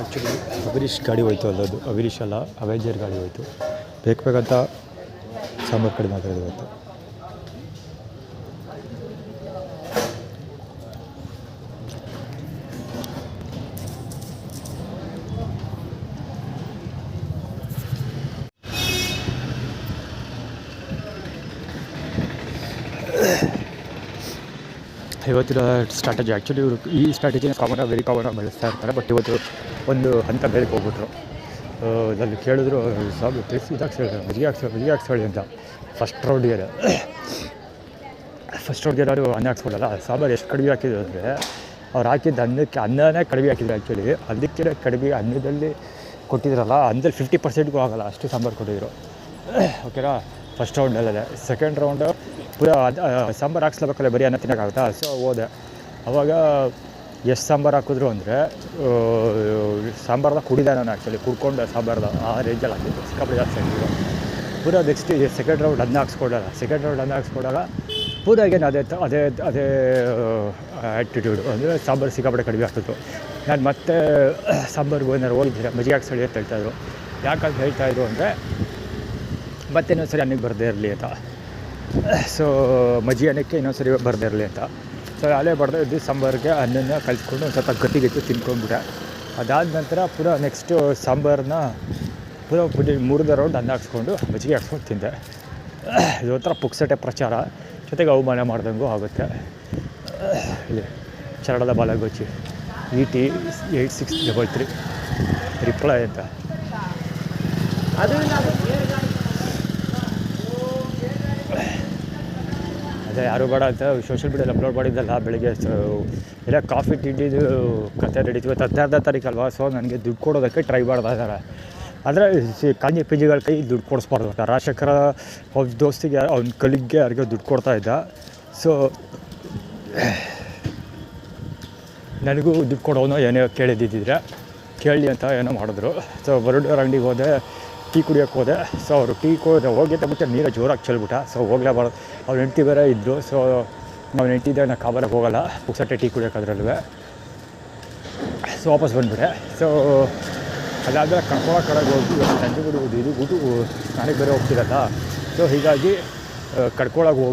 ಆ್ಯಕ್ಚುಲಿ ಅವಿರೀಶ್ ಗಾಡಿ ಹೋಯ್ತು ಅಲ್ಲದು, ಅವಿರೀಶ್ ಅಲ್ಲ ಅವೆಂಜರ್ ಗಾಡಿ ಹೋಯ್ತು. ಬೇಕಂತ ಸಾಂಬಾರು ಕಡಿಮೆ ಆಗಿರೋದು ಇವತ್ತು. ಇವತ್ತಿನ ಸ್ಟ್ರಾಟಜಿ ಆ್ಯಕ್ಚುಲಿ ಇವರು ಈ ಸ್ಟ್ರಾಟಜಿನ ವೆರಿ ಕಾಮನಾಗಿ ಬಳಸ್ತಾ ಇರ್ತಾರೆ. ಬಟ್ ಇವತ್ತು ಒಂದು ಹಂತ ಬೇಡಕ್ಕೆ ಹೋಗ್ಬಿಟ್ರು. ಅಲ್ಲಿ ಕೇಳಿದ್ರು ಸಾಬು ತಿಳಿಸಿ ಮಜ್ಜಿಗೆ ಹಾಕ್ಸೋಳಿ ಅಂತ. ಫಸ್ಟ್ ರೌಂಡ್ಗೆ ಯಾರು ಅನ್ನ ಹಾಕ್ಸ್ಕೊಡಲ್ಲ. ಸಾಂಬಾರು ಎಷ್ಟು ಕಡಿಮೆ ಹಾಕಿದ್ರು ಅಂದರೆ, ಅವ್ರು ಹಾಕಿದ್ದು ಅನ್ನನೇ ಕಡಿಮೆ ಹಾಕಿದ್ರು. ಆ್ಯಕ್ಚುಲಿ ಅದಕ್ಕೆ ಕಡಿಮೆ ಅನ್ನದಲ್ಲಿ ಕೊಟ್ಟಿದ್ರಲ್ಲ, ಅನ್ನದಲ್ಲಿ 50%ಗೂ ಆಗೋಲ್ಲ ಅಷ್ಟು ಸಾಂಬಾರು ಕೊಟ್ಟಿದ್ರು. ಓಕೆನಾ, ಫಸ್ಟ್ ರೌಂಡಲ್ಲೇ. ಸೆಕೆಂಡ್ ರೌಂಡು ಪೂರಾ ಸಾಂಬಾರು ಹಾಕ್ಸ್ಲೇಬೇಕಲ್ಲ, ಬರೀ ಅನ್ನ ತಿನ್ನೋಕ್ಕಾಗುತ್ತಾ. ಸೊ ಹೋದೆ, ಅವಾಗ ಎಷ್ಟು ಸಾಂಬಾರು ಹಾಕಿದ್ರು ಅಂದರೆ, ಸಾಂಬಾರ್ದಾಗ ಕುಡಿದೆ ನಾನು. ಆ್ಯಕ್ಚುಲಿ ಕುಡ್ಕೊಂಡು ಸಾಂಬಾರ್ದ ಆ ರೇಂಜಲ್ಲಿ ಹಾಕಿದ್ದು, ಸಿಕ್ಕಾಪಟ್ಟೆ ಜಾಸ್ತಿ ಹಾಕಿದ್ರು. ಪೂರಾ ನೆಕ್ಸ್ಟ್ ಸೆಕೆಂಡ್ ರೌಂಡ್ ಅನ್ನ ಹಾಕ್ಸ್ಕೊಡಲ್ಲ. ಪೂರಾ ಏನು ಅದೇ ಆ್ಯಟಿಟ್ಯೂಡು, ಅಂದರೆ ಸಾಂಬಾರು ಸಿಕ್ಕಾಪಟ್ಟೆ ಕಡಿಮೆ ಆಗ್ತಿತ್ತು. ನಾನು ಮತ್ತೆ ಸಾಂಬಾರ್ಗೆ ಏನಾರು ಹೋಗಿದ್ದೆ, ಮಜ್ಜಿಗೆ ಹಾಕ್ಸಳಿ ಅಂತ ಹೇಳ್ತಾಯಿದ್ರು. ಯಾಕಂತ ಹೇಳ್ತಾಯಿದ್ರು ಅಂದರೆ, ಮತ್ತೆ ಇನ್ನೊಂದು ಸರಿ ಅನ್ನಕ್ಕೆ ಬರದೇ ಇರಲಿ ಅಂತ. ಸೊ ಮಜ್ಜಿಗೆ ಅನ್ನಕ್ಕೆ ಇನ್ನೊಂದು ಸರಿ ಬರದೇ ಇರಲಿ ಅಂತ. ಸೊ ಅಲ್ಲೇ ಬರದೇ ಇದ್ದು ಸಾಂಬಾರಿಗೆ ಅನ್ನನ ಕಲಿಸ್ಕೊಂಡು ಒಂದು ಸ್ವಲ್ಪ ಗಟ್ಟಿ ತಿನ್ಕೊಂಡ್ಬಿಟ್ಟೆ. ಅದಾದ ನಂತರ ಪೂರಾ ನೆಕ್ಸ್ಟು ಸಾಂಬಾರನ್ನ ಪೂರಾ 3ನೇ ರೌಂಡ್ ಅನ್ನ ಹಾಕ್ಸ್ಕೊಂಡು ಮಜ್ಜಿಗೆ ಹಾಕ್ಸ್ಕೊಂಡು ತಿಂದೆ. ಇದು ಒಂಥರ ಪುಕ್ಸಟೆ ಪ್ರಚಾರ, ಜೊತೆಗೆ ಅವಮಾನ ಮಾಡ್ದಂಗೂ ಆಗುತ್ತೆ. ಇಲ್ಲಿ ಚರಡದ ಬಾಲಗೋಚಿ ET 8633 ರಿಪ್ಲೈ ಅಂತ. ಅದೇ ಯಾರು ಬೇಡ ಅಂತ ಸೋಷಿಯಲ್ ಮೀಡಿಯಲ್ಲಿ ಅಪ್ಲೋಡ್ ಮಾಡಿದ್ದಲ್ಲ ಬೆಳಿಗ್ಗೆ. ಎಲ್ಲ ಕಾಫಿ ತಿಂಡಿದು ಕತೆ ನಡೀತೀವಿ. 16ನೇ ತಾರೀಕು ಅಲ್ವಾ. ಸೊ ನನಗೆ ದುಡ್ಡು ಕೊಡೋದಕ್ಕೆ ಟ್ರೈ ಮಾಡ್ತಾ ಇದ್ದಾರೆ. ಅಂದರೆ ಕಾಂಜಿ ಪಿಂಜಿಗಳ ಕೈ ದುಡ್ಡು ಕೊಡಿಸ್ಬಾರ್ದು ಅಂತ. ರಾಜಶೇಖರ ಅವ್ರ ದೋಸ್ತಿಗೆ ಅವ್ನ ಕಲಿಗೆ ಯಾರಿಗೂ ದುಡ್ಡು ಕೊಡ್ತಾಯಿದ್ದ. ಸೊ ನನಗೂ ದುಡ್ಡು ಕೊಡೋನು ಏನೋ ಕೇಳಿದ್ದಿದ್ದರೆ ಕೇಳಿ ಅಂತ ಏನೋ ಮಾಡಿದ್ರು. ಸೊ ಬರೋಡವ್ರ ಅಂಗಡಿಗೆ ಹೋದೆ, ಟೀ ಕುಡಿಯೋಕ್ಕೆ ಹೋದೆ. ಸೊ ಅವರು ಟೀ ಹೋಗಿ ತಗೊಬಿಟ್ಟು ನೀರು ಜೋರಾಗಿ ಚೆಲ್ಬಿಟ್ಟ. ಸೊ ಹೋಗ್ಲೇಬಾರ್ದು, ಅವ್ರ ಹೆಂಡ್ತಿ ಬೇರೆ ಇದ್ದರು. ಸೊ ನಾವು ಹೆಂಡ್ತಿದ್ದಾಗ ನಾನು ಕಾಬಾರಾಗಿ ಹೋಗೋಲ್ಲ ಪುಕ್ಸಟ್ಟೆ ಟೀ ಕುಡಿಯೋಕ್ಕಾದ್ರಲ್ವೇ. ಸೊ ವಾಪಸ್ ಬಂದುಬಿಟ್ಟೆ. ಸೊ ಅದಾದಮೇಲೆ ಕಡೆಗೆ ಹೋಗಿ ಸಂಜೆ ಬಿಡುವುದು ಇದು ಊಟ ನನಗೆ ಬೇರೆ ಹೋಗ್ತಿರಲ್ಲ. ಸೊ ಹೀಗಾಗಿ ಕಡ್ಕೊಳಗೆ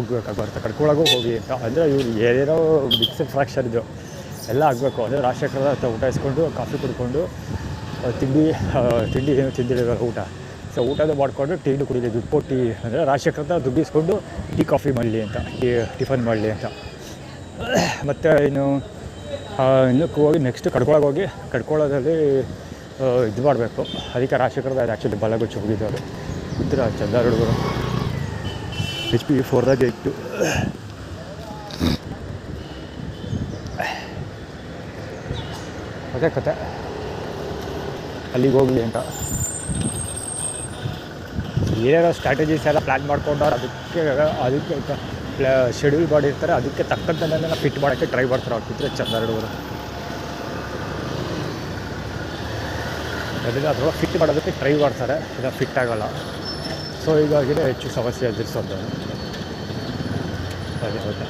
ಕಡ್ಕೊಳಗೂ ಹೋಗಿ ಅಂತ. ಅಂದರೆ ಇವ್ರು ಏನೇನೋ ಮಿಕ್ಸಡ್ ಫ್ರಾಕ್ಷನ್ ಇದು ಎಲ್ಲ ಆಗಬೇಕು. ಅಂದರೆ ರಾಜಶೇಖರದ ಹತ್ರ ಊಟ ಇಸ್ಕೊಂಡು ಕಾಫಿ ಕುಡ್ಕೊಂಡು ತಿಂಡಿ ಏನು ತಿಂದಿರೋ ಊಟ. ಸೊ ಊಟದ ಮಾಡಿಕೊಂಡು ಟೀನು ಕುಡಿಲಿ, ದುಡ್ಡು ಕೊಟ್ಟು ಅಂದರೆ ರಾಜಶೇಖರದ ದುಡ್ಡು ಇಸ್ಕೊಂಡು ಟೀ ಕಾಫಿ ಮಾಡಲಿ ಅಂತ, ಟಿಫನ್ ಮಾಡಲಿ ಅಂತ. ಮತ್ತು ಇನ್ನು ಇನ್ನು ಹೋಗಿ ನೆಕ್ಸ್ಟ್ ಕಡ್ಕೊಳಗೆ ಹೋಗಿ ಕಡ್ಕೊಳ್ಳೋದಲ್ಲಿ ಇದು ಮಾಡಬೇಕು. ಅದಕ್ಕೆ ರಾಶಿಕರದ ಆ್ಯಕ್ಚುಲಿ ಬಲಗುಚ್ಚಿ ಹೋಗಿದ್ದು ಅದು ಇದ್ರೆ ಚಂದ ಹುಡುಗರು HP 4ದಾಗ ಇತ್ತು. ಅದೇ ಕತೆ, ಅಲ್ಲಿಗೆ ಹೋಗಲಿ ಅಂತ ಏನೇನೋ ಸ್ಟ್ರಾಟಜೀಸ್ ಎಲ್ಲ ಪ್ಲ್ಯಾನ್ ಮಾಡ್ಕೊಂಡವ್ರು ಅದಕ್ಕೆ ಶೆಡ್ಯೂಲ್ ಮಾಡಿರ್ತಾರೆ. ಅದಕ್ಕೆ ತಕ್ಕಂತೆಲ್ಲ ಫಿಟ್ ಮಾಡೋಕ್ಕೆ ಟ್ರೈ ಮಾಡ್ತಾರೆ. ಅವ್ರು ಬಿಟ್ಟರೆ ಚಂದ ಹುಡುಗರು ಅದರಿಂದ ಅಥವಾ ಫಿಟ್ ಮಾಡೋದಕ್ಕೆ ಟ್ರೈ ಮಾಡ್ತಾರೆ, ಇದು ಫಿಟ್ ಆಗೋಲ್ಲ. ಸೊ ಹೀಗಾಗಿನೇ ಹೆಚ್ಚು ಸಮಸ್ಯೆ ಎದುರಿಸೋದು. ಅದೇ ಹೌದಾ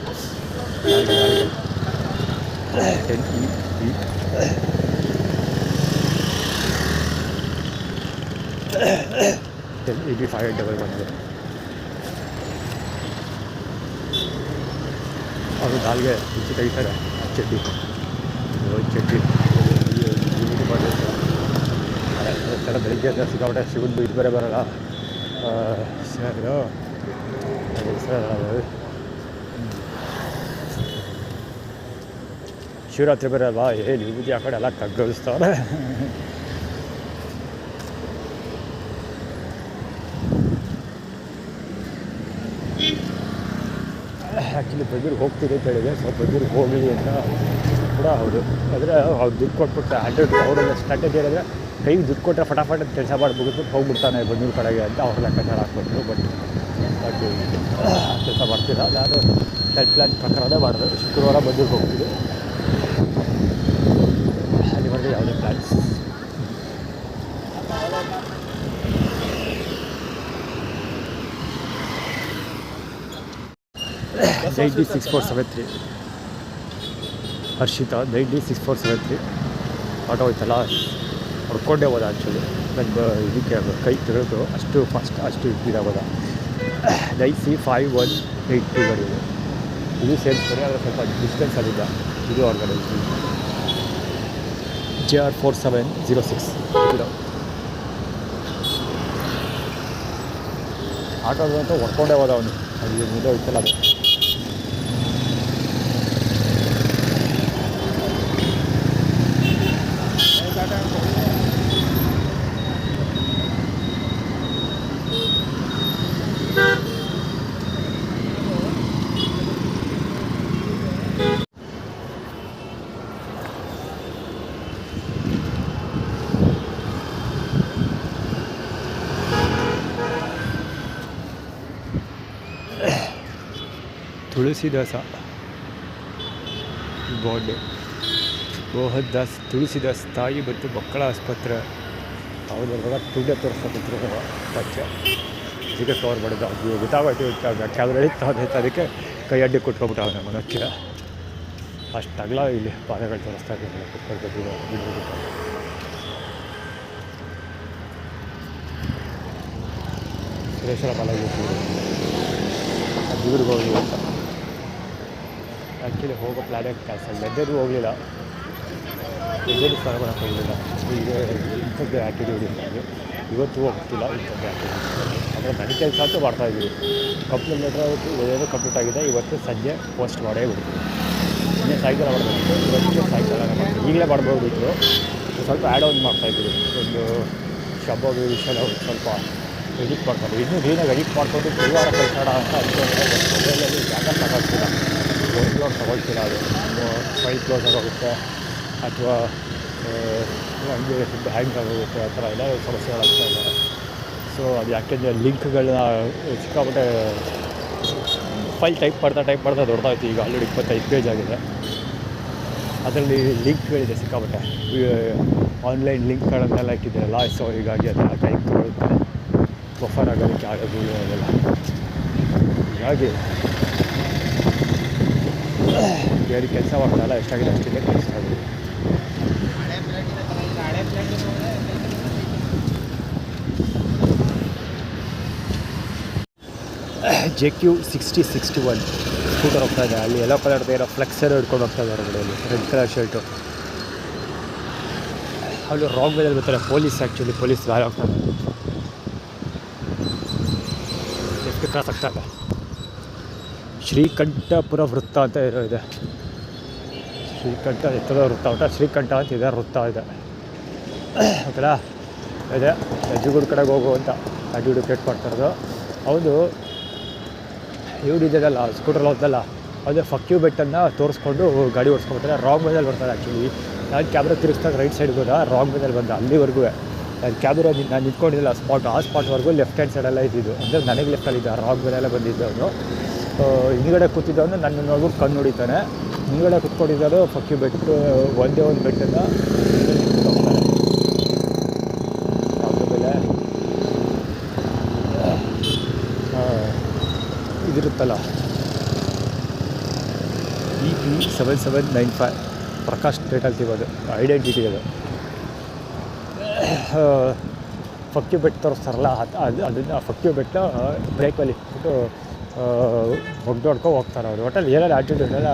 EB 5811 ಅವರು ನಾಲ್ಗೆ ಮುಂಚೆ ತೆಗಿತಾರೆ. ಚಡ್ಡಿ ಥರ ಬೆಳಿಗ್ಗೆ ಸಿಕ್ಕಾಪಟ್ಟೆ ಸಿಗೋದು ಇದು ಬೇರೆ ಬರೋಲ್ಲ. ಸರ್ ಶಿವರಾತ್ರಿ ಬೇರೆ ಅಲ್ವಾ, ವಿಭೂತಿ ಆ ಕಡೆ ಎಲ್ಲ ಕಗ್ಗಲಿಸ್ತಾವ್ರೆ. ಆ್ಯಕ್ಚುಲಿ ಬೆಂಗಳೂರಿಗೆ ಹೋಗ್ತೀರಿ ಅಂತ ಹೇಳಿದೆ. ಸೊ ಬೆಂಗಳೂರಿಗೆ ಹೋಗಲಿ ಅಂತ ಕೂಡ ಹೌದು. ಆದರೆ ಅವ್ರು ದುಡ್ಡು ಕೊಟ್ಬಿಟ್ಟು ಅವರೆಲ್ಲ ಸ್ಟ್ರಾಟಜಿ ಹೇಳಿದ್ರೆ ಕೈಗೆ ದುಡ್ಡು ಕೊಟ್ಟರೆ ಫಟಾಫಟ್ ಕೆಲಸ ಮಾಡಿ ಮುಗಿಸ್ಬಿಟ್ಟು ಹೋಗ್ಬಿಡ್ತಾನೆ ಬೆಂಗಳೂರು ಕಡೆಗೆ ಅಂತ ಅವ್ರ ಲೆಕ್ಕಾಚಾರ ಹಾಕ್ಬಿಟ್ರು. ಬಟ್ ಕೆಲಸ ಮಾಡ್ತೀರ ನಾನು ಟೆಟ್ ಪ್ಲ್ಯಾನ್ ಪ್ರಕಾರನೇ ಮಾಡಿದೆ. ಶುಕ್ರವಾರ ಬೆಂಗಳೂರಿಗೆ ಹೋಗ್ತೀವಿ. ಅಲ್ಲಿ ಮಾಡಿದ್ರೆ ಯಾವುದೇ plans D6473 Harshita D6473 auto ಹೋಯ್ತಲ್ಲ ಹೊಡ್ಕೊಂಡೇ ಹೋದ. ಆ್ಯಕ್ಚುಲಿ ನನಗೆ ಇದಕ್ಕೆ ಕೈ ತೆಗೆದು ಅಷ್ಟು ಫಾಸ್ಟ್ ಅಷ್ಟು ಇದಾಗೋದ. C5182 ಗಾಡಿ ಇದು ಸೇರಿಸ್ತಾರೆ. ಆದರೆ ಸ್ವಲ್ಪ ಡಿಸ್ಟೆನ್ಸ್ ಆಗಿದ್ದ. ಇದು ಅವ್ರ ಗಾಡಿ JR 4706 ಇದು ಆಟೋದಂತೂ ಹೊಡ್ಕೊಂಡೇ ಹೋದ ಅವನು. ಅದು ಮುಂದೆ ಹೋಯ್ತಲ್ಲ ಅದು ತುಳಸಿದಾಸ ಬಾಂಡೆ ಮೋಹನ್ ದಾಸ್ ತುಳಸಿದಾಸ್ ತಾಯಿ ಮತ್ತು ಮಕ್ಕಳ ಆಸ್ಪತ್ರೆ ಅವ್ರ ತುಳ್ಳೆ ತೋರಿಸ್ಕೊತಿದ್ರು ಪಚ್ಚ ಇದಕ್ಕೆ ಕವರ್ ಮಾಡಿದ್ದು. ಅದು ಗೊತ್ತಾಗೋಯ್ತು ಕ್ಯಾಮ್ರಾ ಇತ್ತು ಅದಕ್ಕೆ ಕೈ ಅಡ್ಡಿ ಕೊಟ್ಕೊಬಿಟ್ಟು ಅವನ ಮನಕ್ಕೆ ಅಷ್ಟಾಗಲ ಇಲ್ಲಿ ಪಾದಗಳು ತೋರಿಸ್ತಾ ಇದ್ದೀನಿ. ಕುತ್ಕೊಳ್ತಿದ್ರು ಸುರೇಶ್ವರ ಪಾಲಾಗಿ ಊರಿಗೆ ಹೋಗಲಿ ಅಂತ ಆ್ಯಕ್ಚುಲಿ ಹೋಗೋ ಪ್ಲ್ಯಾನೇ ಕ್ಯಾನ್ಸಲ್. ನೆನ್ನೆದು ಹೋಗಲಿಲ್ಲ, ನೆನ್ನೆದು ಸ್ನಾನ ಮಾಡೋಕ್ಕೆ ಹೋಗಲಿಲ್ಲ. ಈಗ ಇಂಥದ್ದೇ ಆ್ಯಕ್ಟಿವಿಟಿ ಇರ್ತದೆ. ಇವತ್ತು ಹೋಗ್ತಿಲ್ಲ ಇಂಥದ್ದೇ ಆ್ಯಕ್ಟಿವಿಟಿ. ಆದರೆ ನನ್ನ ಕೆಲಸ ಅಂತೂ ಮಾಡ್ತಾಯಿದ್ದೀವಿ. ಕಂಪ್ಲೀಟ್ ಲೆಟ್ರ್ ಏನೋ ಕಂಪ್ಲೀಟ್ ಆಗಿದೆ. ಇವತ್ತು ಸಂಜೆ ಪೋಸ್ಟ್ ಮಾಡೇ ಬಿಡ್ತೀವಿ. ಇನ್ನೇ ಸಾಯಂಕಾಲ ಮಾಡಬೇಕು. ಇವತ್ತಿಗೆ ಸಾಯಂಕಾಲ ಮಾಡ್ತೀವಿ. ಈಗಲೇ ಮಾಡ್ಬೋದಿತ್ತು. ಸ್ವಲ್ಪ ಆ್ಯಡ್ ಆನ್ ಮಾಡ್ತಾಯಿದ್ದೀವಿ. ಒಂದು ಶಬ್ಬ ವಿಷಯ ಸ್ವಲ್ಪ ಎಡಿಟ್ ಮಾಡ್ತಾರೆ. ಇನ್ನೂ ನೀನಾಗಿ ಎಡಿಟ್ ಮಾಡಿಕೊಂಡು ಪರಿವಾರ ಕಳಿಸೋಣ ಅಂತ ಅಂದ್ಕೊಂಡ್ರೆ ಮೊಬೈಲಲ್ಲಿ ಜಾಗ ತಗೊಳ್ತಿಲ್ಲ. ಓವರ್ಫ್ಲೋರ್ ತಗೊಳ್ತಿಲ್ಲ. ಅದು ಫೈಲ್ ಕ್ಲೋಸ್ ಆಗೋಗುತ್ತೆ ಅಥವಾ ಹಂಗೆ ತುಂಬ ಹ್ಯಾಂಗ್ ಆಗೋಗುತ್ತೆ. ಆ ಥರ ಎಲ್ಲ ಸಮಸ್ಯೆಗಳಾಗ್ತಾ ಇದ್ದಾರೆ. ಸೊ ಅದು ಯಾಕೆಂದರೆ ಲಿಂಕ್ಗಳನ್ನ ಸಿಕ್ಕಾಪಟ್ಟೆ ಫೈಲ್ ಟೈಪ್ ಮಾಡ್ತಾ ದೊಡ್ಡದಾಯ್ತು. ಈಗ ಆಲ್ರೆಡಿ 25 ಪೇಜ್ ಆಗಿದೆ. ಅದರಲ್ಲಿ ಲಿಂಕ್ಗಳಿದೆ ಸಿಕ್ಕಾಪಟ್ಟೆ. ಆನ್ಲೈನ್ ಲಿಂಕ್ಗಳನ್ನೆಲ್ಲ ಇಟ್ಟಿದ್ದಾರಲ್ಲ. ಸೊ ಹೀಗಾಗಿ ಅದೆಲ್ಲ ಟೈಪ್ ತಗೊಳ್ತಾರೆ. ಬಫರ್ ಆಗೋದಕ್ಕೆ ಆಗೋದು ಅದೆಲ್ಲ. ಹೀಗಾಗಿ ಬೇರೆ ಕೆಲಸ ಮಾಡ್ತಾಯಿಲ್ಲ. ಎಷ್ಟಾಗಿದೆ ಅಷ್ಟಿದೆ ಕಳಿಸ್ತಾ ಇದ್ದೀವಿ. JQ6061 ಸ್ಕೂಟರ್ ಹೋಗ್ತಾ ಇದೆ. ಅಲ್ಲಿ ಎಲ್ಲೋ ಕಲರ್ದು ಏನೋ ಫ್ಲೆಕ್ಸರ್ ಹಿಡ್ಕೊಂಡು ಹೋಗ್ತಾ ಇದ್ದಾರೆ ಹೊರಗಡೆಯಲ್ಲಿ. Red colour shirt. ಅಲ್ಲಿ ರಾಂಗ್ ವೇದಲ್ಲಿ ಬರ್ತಾರೆ ಪೊಲೀಸ್. ಆ್ಯಕ್ಚುಲಿ ಪೊಲೀಸ್ ದಾರಿ ಹೋಗ್ತಾರೆ. ಎಷ್ಟು ಕ್ರಾಸ್ ಆಗ್ತದೆ. ಶ್ರೀಕಂಠಪುರ ವೃತ್ತ ಅಂತ ಇದೆ. ಶ್ರೀಕಂಠ ಎತ್ತದ ವೃತ್ತ ಶ್ರೀಕಂಠ ಅಂತಿದೆ, ವೃತ್ತ ಇದೆ ಓಕೆನಾ. ಅದೇ ಹೆಜ್ಜೆಗೂಡು ಕಡೆಗೆ ಹೋಗುವಂಥ ಆ್ಯಟಿಟ್ಯೂಡ್ ಕ್ರಿಯೇಟ್ ಮಾಡ್ತಾಯಿರೋದು. ಹೌದು, ಇವ್ರಿದ್ದಲ್ಲ ಸ್ಕೂಟ್ರಲ್ಲಿ ಹೋದಲ್ಲ, ಅದೇ ಫಕ್ಯೂ ಬೆಟ್ಟನ್ನು ತೋರಿಸ್ಕೊಂಡು ಗಾಡಿ ಓಡಿಸ್ಕೊಳ್ತಾರೆ. ರಾಂಗ್ ವೇದಲ್ಲಿ ಬರ್ತಾರೆ. ಆ್ಯಕ್ಚುಲಿ ನಾನು ಕ್ಯಾಮ್ರಾ ತಿರುಗಿಸ್ದಾಗ ರೈಟ್ ಸೈಡ್ಗೆ ಹೋದ, ರಾಂಗ್ ವೇದಲ್ಲಿ ಬಂದ. ಅಲ್ಲಿವರೆಗೂ ನಾನು ಕ್ಯಾಮ್ರಾ ನಾನು ನಿಂತ್ಕೊಂಡಿಲ್ಲ ಆ ಸ್ಪಾಟ್ವರೆಗೂ ಲೆಫ್ಟ್ ಹ್ಯಾಂಡ್ ಸೈಡೆಲ್ಲ ಇದ್ದಿದ್ದು, ಅಂದರೆ ನನಗೆ ಲೆಫ್ಟಲ್ಲಿದ್ದ ರಾಂಗ್ ವೇಲೆಲ್ಲ ಬಂದಿದ್ದವನು. ಹಿಂದ್ಗಡೆ ಕೂತಿದ್ದವನು ನನ್ನ ನೋಡ್ಬಿಟ್ಟು ಕಣ್ಣು ಹೊಡಿತಾನೆ. ಹಿಂದ್ಗಡೆ ಕೂತ್ಕೊಂಡಿದ್ದವನು ಫಕ್ಯೂ ಬೆಟ್ಟು ಒಂದೇ ಒಂದು ಬೆಟ್ಟನ್ನು ಹೋಗ್ತಾನೆ. ಅದ್ರ ಮೇಲೆ ಇದಿರುತ್ತಲ್ಲ EP7795 ಪ್ರಕಾಶ್ ಸ್ಟ್ರೀಟ್ ಅಂತೀವದು, ಐಡೆಂಟಿಟಿ ಅದು. ಫಕ್ಯೂ ಬೆಟ್ಟ ತೋರಿಸ್ತಾರಲ್ಲ ಅದನ್ನು ಫಕ್ಯೂ ಬೆಟ್ಟ ಬ್ರೇಕಲ್ಲಿ ಇಟ್ಬಿಟ್ಟು ಹೊಡ್ಕೊಂಡು ಹೋಗ್ತಾರೆ ಅವರು. ಒಟ್ಟಲ್ಲಿ ಏನಾದ್ರು ಆ್ಯಟಿಟ್ಯೂಡ್ ಎಲ್ಲ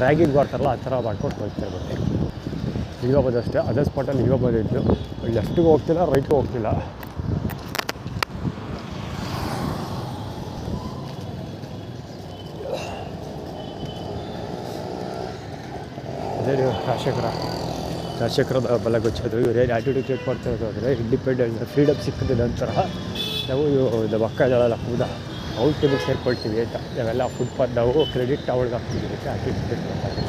ರ್ಯಾಗಿಂಗ್ ಮಾಡ್ತಾರಲ್ಲ ಆ ಥರ ಮಾಡ್ಕೊಂಡು ಹೋಗ್ತಿರ್ಬೇಕು. ಇಲ್ಲಿಗೋಬೋದು ಅಷ್ಟೇ, ಅದೇ ಸ್ಪಾಟಲ್ಲಿ ಇಲ್ಲಿಗೋಬೋದಿತ್ತು. ಲೆಫ್ಟಿಗೆ ಹೋಗ್ತಿಲ್ಲ, ರೈಟ್ಗೆ ಹೋಗ್ತಿಲ್ಲ. ಅದೇ ರಾಜಶೇಖರದ ಬಲಗೊಚ್ಚೋದು. ಇವರೇನು ಆ್ಯಟಿಟ್ಯೂಡ್ ಕ್ರಿಯೇಟ್ ಮಾಡ್ತಾಯಿರೋದು ಅಂದರೆ ಇಂಡಿಪೆಂಡೆನ್ಸ್ ಫ್ರೀಡಮ್ ಸಿಕ್ಕಿದ ನಂತರ ನಾವು ನಮ್ಮ ಅಕ್ಕ ಇದ್ದಾಳಲ್ಲ ಕೂದ ಅವ್ರ ಟೀಮಿಗೆ ಸೇರ್ಕೊಳ್ತೀವಿ ಅಂತ. ನಾವೆಲ್ಲ ಫುಟ್ಪಾತ್ ನಾವು ಕ್ರೆಡಿಟ್ ಅವಳಿಗೆ ಹಾಕ್ತೀವಿ ಅಂತ ಆ್ಯಟಿಟ್ಯೂಡ್ ಕ್ರಿಯೇಟ್ ಮಾಡ್ತಾಯಿದ್ದೀವಿ.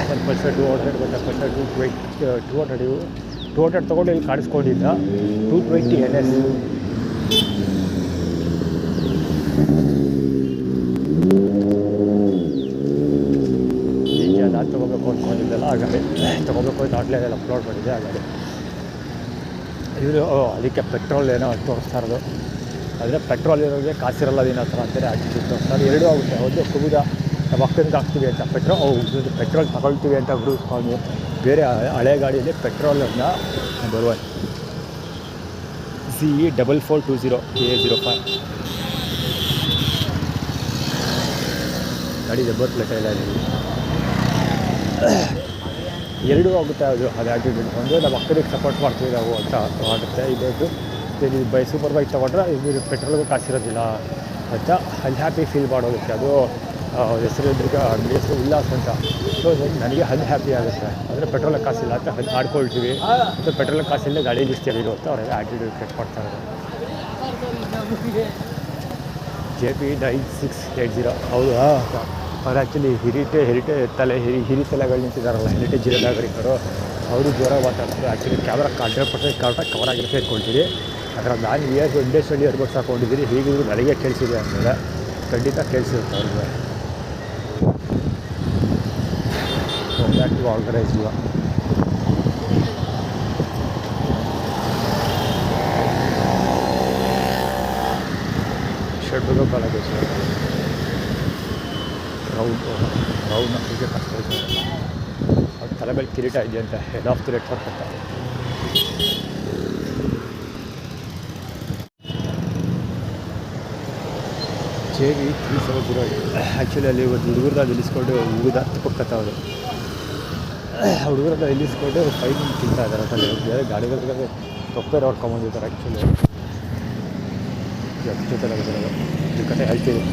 ನನ್ನ ಪರ್ಸೆಂಟ್ 200 ಬಂದ ಪರ್ಸೆಂಟ್ 200 ತೊಗೊಂಡು ಇಲ್ಲಿ ಕಾಣಿಸ್ಕೊಂಡಿದ್ದ 220 NS. ಈಗ ನಾನು ತೊಗೋಬೇಕು ಅಂದ್ಕೊಂಡಿದ್ದೆಲ್ಲ ಆ ಗಾಡಿ ತೊಗೋಬೇಕು ಅಂತ ಆನ್ಲೈನಲ್ಲಿ ಅಪ್ಲೋಡ್ ಮಾಡಿದ್ದೆ ಆ ಗಾಡಿ. ಇವರು ಅದಕ್ಕೆ ಪೆಟ್ರೋಲ್ ಏನೋ ತೋರಿಸ್ತಾ ಇರೋದು. ಆದರೆ ಪೆಟ್ರೋಲ್ ಇರೋರಿಗೆ ಕಾಸಿರಲ್ಲ ಅದೇನೋ ಥರ ಅಂತಾರೆ ಆ್ಯಕ್ಚುಲಿ ತೋರಿಸ್ತಾರೆ. ಎರಡೂ ಆಗುತ್ತೆ. ಒಂದು ಕುಬುದ ನಮ್ಮ ಅಕ್ಕನಿಗೆ ಹಾಕ್ತೀವಿ ಅಂತ ಪೆಟ್ರೋಲ್ ತಗೊಳ್ತೀವಿ ಅಂತ ಬಿಡಿಸ್ಕೊಂಡು ಬೇರೆ ಹಳೆ ಗಾಡಿಯಲ್ಲಿ ಪೆಟ್ರೋಲನ್ನು ನಂಬರ್ 1 CE4420 KA05 ಗಾಡಿ ನಂಬರ್ ಪ್ಲೇಟ್ ಎಲ್ಲ ಇದೆ. ಎರಡೂ ಆಗುತ್ತೆ ಅದು ಆ್ಯಟಿಟ್ಯೂಡ್. ಒಂದು ನಮ್ಮ ಅಕ್ಕನಿಗೆ ಸಪೋರ್ಟ್ ಮಾಡ್ತೀವಿ ನಾವು ಅಂತ ಆಗುತ್ತೆ. ಇದೊಂದು ಸೂಪರ್ ಬೈಕ್ ತೊಗೊಂಡ್ರೆ ಇದು ಪೆಟ್ರೋಲ್ಗೂ ಕಾಸಿರೋದಿಲ್ಲ ಅಂತ ಅನ್ಹ್ಯಾಪಿ ಫೀಲ್ ಮಾಡೋದಕ್ಕೆ. ಅದು ಹೆಸರು ಅಂಗಡಿ ಹೆಸರು ಉಲ್ಲಾಸ್ ಅಂತ. ಸೊ ನನಗೆ ಅನ್ಹ್ಯಾಪಿ ಆಗುತ್ತೆ. ಅಂದರೆ ಪೆಟ್ರೋಲಿಗೆ ಕಾಸಿಲ್ಲ ಅಂತ ಆಡ್ಕೊಳ್ತೀವಿ. ಮತ್ತು ಪೆಟ್ರೋಲಿಗೆ ಕಾಸಿಲ್ಲದೆ ಗಾಡಿ ಇಳಿಸ್ತೀವಿ ಅಂತ ಅವರೆಲ್ಲ ಆ್ಯಟಿಟ್ಯೂಡ್ ಕ್ರಿಯೇಟ್ ಮಾಡ್ತಾರೆ. JP9680 ಹೌದು. ಅವ್ರು ಆ್ಯಕ್ಚುಲಿ ಹಿರಿ ತಲೆಗಳು ನಿಂತಿದ್ದಾರಲ್ಲ, ಹೆರಿಟೇಜ್ ಜಿಲ್ಲೆ ನಾಗರಿಕರು, ಅವರು ಜೋರ ಮಾತಾಡ್ತಾರೆ. ಆ್ಯಕ್ಚುಲಿ ಕ್ಯಾಮ್ರಾ 100% ಕರೆಕ್ಟಾಗಿ ಕವರ್ ಆಗಿರುತ್ತೆ ಇಟ್ಕೊಳ್ತೀವಿ. ಅದರ ನಾನು ಇಂಡಸ್ಟ್ರಿಯಲ್ ಇಯರ್ಬಡ್ಸ್ ಹಾಕೊಂಡಿದ್ದೀನಿ. ಹೀಗಿದ್ರು ನನಗೆ ಕೇಳಿಸಿದೆ ಅಂದಮೇಲೆ ಖಂಡಿತ ಕೇಳಿಸಿರುತ್ತೆ ಅವ್ರಿಗೆ. ಬ್ಯಾಕ್ ಟು ಆರ್ಗನೈಸ್ ಇವಾಗ ಷಡ್ಬಗ ಬಲಗೋಸ್ಕರ ರೌಂಡ್ ಹೀಗೆ ಕಷ್ಟ ಇದೆ. ಅವ್ರ ತಲೆ ಮೇಲೆ ಕಿರೀಟ ಇದೆಯಂತೆ, ಹೆಡ್ ಆಫ್ ದಿ ನೆಟ್ವರ್ಕ್ ಅಂತ. JV3708 ಆ್ಯಕ್ಚುಲಿ ಅಲ್ಲಿ ಒಂದು ಹುಡುಗರನ್ನ ನಿಲ್ಲಿಸ್ಕೊಂಡು ತಪ್ಪಕ್ಕತ್ತ ಅವರು ಹುಡುಗರನ್ನ ನಿಲ್ಲಿಸ್ಕೊಂಡು ಫೈನ್ ತಿಂತಾ ಇದ್ದಾರೆ ಅಂತ. ಬೇರೆ ಗಾಡಿಗಳಿಗೆ ತೊಪ್ಪೆ ನೋಡ್ಕೊಂಬಂದಿದ್ದಾರೆ. ಆ್ಯಕ್ಚುಲಿ ಜೊತೆ ಇದು ಕತೆ ಹೇಳ್ತೀವಿ.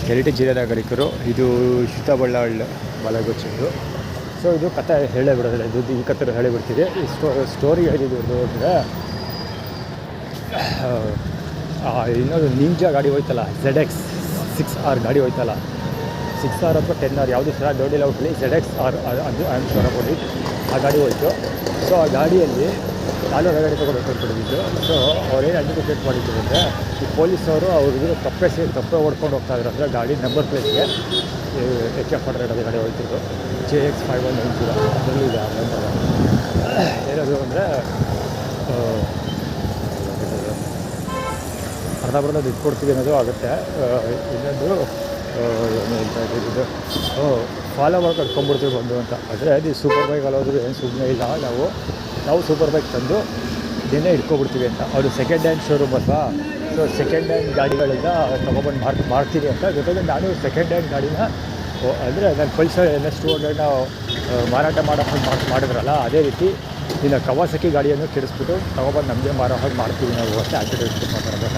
ಹೆರಿಟೇಜ್ ಜಿಲ್ಲೆ ನಾಗರಿಕರು, ಇದು ಶ್ರೀತಾಬಳ್ಳಾಳ್ ಬಲಗೊಚ್ಚೋದು. ಸೊ ಇದು ಕತೆ ಹೇಳೇ ಬಿಡೋದಿಲ್ಲ, ಇದು ಈ ಕತೆ ಹೇಳಿಬಿಡ್ತೀವಿ. ಈ ಸ್ಟೋರಿ ಹೇಳಿದ್ದು ಅಂದರೆ ಇನ್ನೊಂದು ನಿಂಜಾ ಗಾಡಿ ಹೋಯ್ತಲ್ಲ, ZX 6R ಗಾಡಿ ಹೋಯ್ತಲ್ಲ, 6R ಅಥವಾ 10R ಯಾವುದು ಸಹ ನೋಡಿಲ್ಲ ಔಟ್ಲಿ. ZXR ಅದು I am sure about it. ಆ ಗಾಡಿ ಹೋಯ್ತು. ಸೊ ಆ ಗಾಡಿಯಲ್ಲಿ ನಾನು ಗಾಡಿ ತೊಗೊಬೇಕು ಅಂದ್ಕೊಂಡಿದ್ದು. ಸೊ ಅವ್ರೇನು ಅಡ್ವೊಕೇಟ್ ಮಾಡಿದ್ರು ಅಂದರೆ ಈ ಪೊಲೀಸವರು ಅವ್ರಿಗೆ ತಪ್ಪೆ ಓಡ್ಕೊಂಡು ಹೋಗ್ತಾಯಿದ್ರು. ಅಂದರೆ ಗಾಡಿ ನಂಬರ್ ಪ್ಲೇಟ್ಗೆ HF100 ಗಾಡಿ ಹೋಯ್ತಿದ್ರು. JX5190 ಅದರಲ್ಲೂ ಇದೆ. ಏನದು ಅಂದರೆ ಅರ್ಧ ದುಡ್ಡು ಕೊಡ್ತೀವಿ ಅನ್ನೋದು ಆಗುತ್ತೆ. ಇನ್ನೊಂದು ಏನು ಹೇಳ್ತಾ ಇದ್ದಿದ್ದು, ಫಾಲೋ ಮಾಡಿ ಕಟ್ಕೊಂಡ್ಬಿಡ್ತೀವಿ ಬಂದು ಅಂತ. ಆದರೆ ಅದು ಸೂಪರ್ ಬೈಕ್ ಅಲ್ಲೋದ್ರು ಏನು ಸುಮ್ಮನೆ ಇಲ್ಲ. ನಾವು ಸೂಪರ್ ಬೈಕ್ ತಂದು ಇದನ್ನೇ ಇಟ್ಕೊಬಿಡ್ತೀವಿ ಅಂತ. ಅದು ಸೆಕೆಂಡ್ ಹ್ಯಾಂಡ್ ಶೋರೂಮ್ ಅಲ್ವಾ. ಸೊ ಸೆಕೆಂಡ್ ಹ್ಯಾಂಡ್ ಗಾಡಿಗಳಿಂದ ತೊಗೊಬಂದು ಮಾಡ್ತೀವಿ ಅಂತ. ಜೊತೆಗೆ ನಾನು ಸೆಕೆಂಡ್ ಹ್ಯಾಂಡ್ ಗಾಡಿನ ಅಂದರೆ ನಾನು ಪಲ್ಸರ್ NS200 ಮಾರಾಟ ಮಾಡಿದ್ರಲ್ಲ, ಅದೇ ರೀತಿ ಇನ್ನು ಕವಾಸಕಿ ಗಾಡಿಯನ್ನು ಕೆಡಿಸ್ಬಿಟ್ಟು ತೊಗೊಬಂದು ನಮಗೆ ಮಾರೋ ಹಾಗೆ ಮಾಡ್ತೀವಿ ನಾವು ಅಂತ ಆ್ಯಕ್ಟಿವಿಟಿ ಮಾತಾಡೋದು.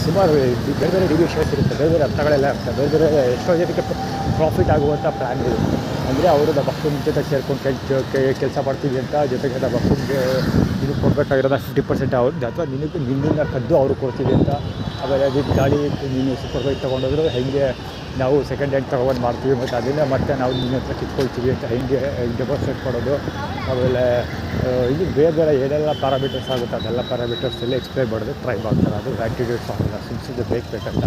ಸುಮಾರು ಬೇರೆ ಬೇರೆ ಡಿವಿಷನ್ಸ್ ಇರುತ್ತೆ, ಬೇರೆ ಬೇರೆ ಅರ್ಥಗಳೆಲ್ಲ ಇರ್ತವೆ, ಬೇರೆ ಬೇರೆ ಎಷ್ಟೋ ಜನಕ್ಕೆ ಪ್ರಾಫಿಟ್ ಆಗುವಂಥ ಪ್ಲ್ಯಾನ್ ಇದೆ. ಅಂದರೆ ಅವರು ನಮ್ಮ ಅಪ್ಪನ ಜೊತೆ ಸೇರ್ಕೊಂಡು ಕೆಲಸ ಮಾಡ್ತೀವಿ ಅಂತ, ಜೊತೆಗೆ ನಮ್ಮ ಅಪ್ಪನಿಗೆ ಇದು ಕೊಡಬೇಕಾಗಿರೋದು 50% ಅವ್ರದ್ದು, ಅಥವಾ ನಿನ್ನಿಂದ ಕದ್ದು ಅವರು ಕೊಡ್ತೀವಿ ಅಂತ. ಆಮೇಲೆ ಅದಕ್ಕೆ ಗಾಡಿ ನೀನು ಸೂಪರ್ ಬೈಕ್ ತೊಗೊಂಡೋದ್ರು ಹೆಂಗೆ ನಾವು ಸೆಕೆಂಡ್ ಹ್ಯಾಂಡ್ ತೊಗೊಂಡು ಮಾಡ್ತೀವಿ, ಮತ್ತು ಅದನ್ನು ಮತ್ತೆ ನಾವು ನಿನ್ನ ಹತ್ರ ಕಿತ್ಕೊಳ್ತೀವಿ ಅಂತ ಹೆಂಗೆ ಡೆಪಾಸಿಟ್ ಕೊಡೋದು. ಆಮೇಲೆ ಇದು ಬೇರೆ ಬೇರೆ ಏನೆಲ್ಲ ಪ್ಯಾರಾಮೀಟರ್ಸ್ ಆಗುತ್ತೆ ಅದೆಲ್ಲ ಪ್ಯಾರಾಮೀಟರ್ಸ್ ಎಕ್ಸ್ಪ್ಲೈನ್ ಮಾಡೋದು ಟ್ರೈ ಮಾಡ್ತಾರೆ. ಅದು ಆ್ಯಕ್ಟಿಟ್ಯೂಡ್ಸ್ ಆಗಲ್ಲ, ಸುಮ್ಮನೆ ಬೇಕಂತ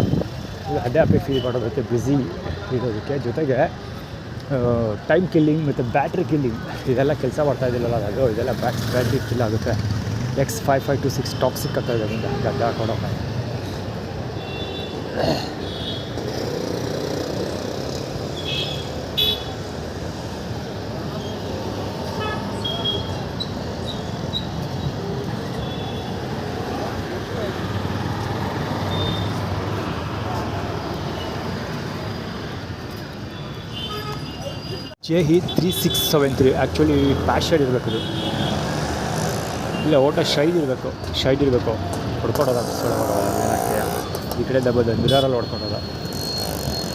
ಇದು ಹ್ಯಾಪಿ ಫೀಲ್ ಮಾಡೋದಕ್ಕೆ, ಬ್ಯುಸಿ ಇರೋದಕ್ಕೆ, ಜೊತೆಗೆ ಟೈಮ್ ಕಿಲ್ಲಿಂಗ್ ಮತ್ತು ಬ್ಯಾಟ್ರಿ ಕಿಲ್ಲಿಂಗ್ ಇದೆಲ್ಲ ಕೆಲಸ ಮಾಡ್ತಾಯಿದ್ದಿಲ್ಲಲ್ಲ ಅದು, ಇದೆಲ್ಲ ಬ್ಯಾಟ್ರಿ ಕಿಲ್ ಆಗುತ್ತೆ. X5526 ಟಾಕ್ಸಿಕ್ ಅಂತ ಇದೆ ಮುಂದೆ ಗಡ್ಡ ಹಾಕೊಂಡೋಗ. JE 3673 ಆ್ಯಕ್ಚುಲಿ ಪ್ಯಾಷನ್ ಇರಬೇಕು, ಇದು ಇಲ್ಲ ಓಟ ಶೈಡ್ ಇರಬೇಕು ಹೊಡ್ಕೊಡೋದ ಬಸ್ ಈ ಕಡೆಯಿಂದ ಬಂದು ಮಿರಾರಲ್ಲಿ ಹೊಡ್ಕೊಡೋದ.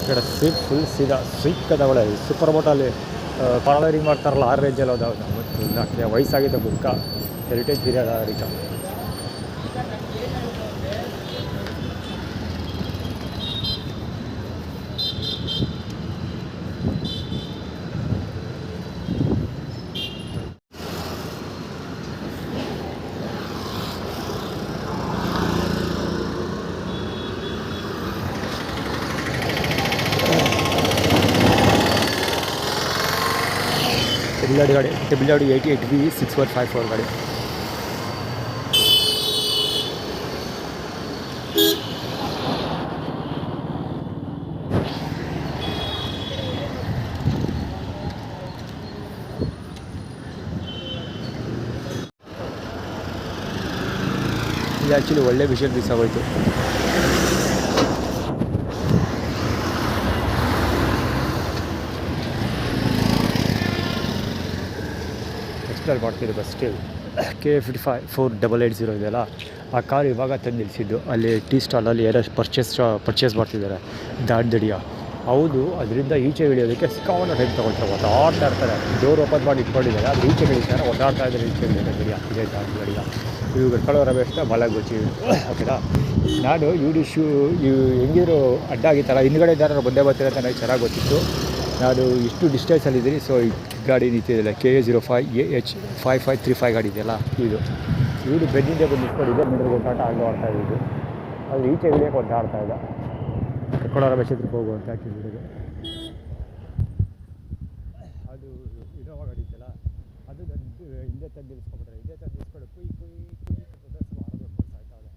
ಈ ಕಡೆ ಸೀಟ್ ಫುಲ್ ಸೀದಾ ಸಿಕ್ಕದ ಒಳ್ಳೆ ಸೂಪರ್ ಬೋಟಲ್ಲಿ ಪಾರ್ಲರಿಂಗ್ ಮಾಡ್ತಾರಲ್ಲ ಆ ರೇಂಜಲ್ಲಿ ಹೋದವು. ಮತ್ತು ಇಲ್ಲ ವಯಸ್ಸಾಗಿದ್ದ ಬುಕ್ಕ ಹೆರಿಟೇಜ್ ಪೀರಿಯಡ್ ರೀತ. ಗಾಡಿ TBW 88V 6154 ಗಾಡಿ. ಇದು ಆ್ಯಕ್ಚುಲಿ ಒಳ್ಳೆ ವಿಷಯ ಮಿಸ್ ಆಗೋಯ್ತು. ಮಾಡ್ತಿದ್ದು ಬಸ್ K554880 ಇದೆಯಲ್ಲ, ಆ ಕಾರ್ ಇವಾಗ ತಂದು ನಿಲ್ಲಿಸಿದ್ದು ಅಲ್ಲಿ ಟೀ ಸ್ಟಾಲಲ್ಲಿ ಏನೋ ಪರ್ಚೇಸ್ ಮಾಡ್ತಿದ್ದಾರೆ ದಾಡ್ದಡಿಯ. ಹೌದು, ಅದರಿಂದ ಈಚೆ ಇಳಿಯೋದಕ್ಕೆ ಸಿಕ್ಕಾವನ್ನು ಟೈಮ್ ತೊಗೊಳ್ತಾರೆ, ಓಡಾಡ್ತಾ ಇರ್ತಾರೆ. ಡೋರ್ ಓಪನ್ ಮಾಡಿ ಇಟ್ಕೊಂಡಿದ್ದಾರೆ, ಅದು ಈಚೆ ಇಳಿತಾರೆ, ಓಡಾಡ್ತಾ ಇದ್ದಾರೆ ಈಚೆ ಗಡಿಯ ಇದೇ ದಾಡ್ದಡಿಯ. ಇವು ಗಡ್ಕೊಳ್ಳೋ ರಮೇಶ್ನ ಭಾಳ ಗೊಚ್ಚಿ ಓಕೆನಾ. ನಾನು ಇವು ಹೆಂಗಿದ್ರು ಅಡ್ಡ ಆಗಿತ್ತಲ್ಲ, ಹಿಂದ್ಗಡೆ ಇದ್ದಾರೆ ಬಂದೇ ಬರ್ತೀರ ಅಂತ ನನಗೆ ಚೆನ್ನಾಗಿ ಗೊತ್ತಿತ್ತು. ನಾನು ಇಷ್ಟು ಡಿಸ್ಟೆನ್ಸಲ್ಲಿದ್ದೀನಿ. ಸೊ ಈ ಗಾಡಿ ನಿಂತಿದೆಯಲ್ಲ KA05AH5535 ಗಾಡಿ ಇದೆಯಲ್ಲ, ಇದು ಬೆನ್ನಿಂದ ಬಂದು ನಿಂತ್ಕೊಂಡಿದ್ದೆ, ಮುಂದೆ ಒಟ್ಟಾಟ ಆಗೋ ಆಡ್ತಾ ಇದ್ದು. ಅದು ಈಚೆ ಇಳಿಯೋಕೆ ಒಂದು ಆಡ್ತಾ ಇಲ್ಲ, ಕರ್ಕೊಂಡೋರ ಬೆಚ್ಚತ್ರಕ್ಕೆ ಹೋಗುವಂತ ಹಾಕಿದ್ರಿಗೆ. ಅದು ಇನೋವಾ ಗಾಡಿ ಇದೆಯಲ್ಲ, ಅದು ಹಿಂದೆ ತಂದು ನಿಲ್ಲಿಸ್ಕೊಂಡ್ಬಿಟ್ರೆ, ಹಿಂದೆ ತಂದು ನಿಲ್ಲಿಸ್ಕೊಂಡು ಕುಯ್ ಆಯ್ತಾ ಇದೆ.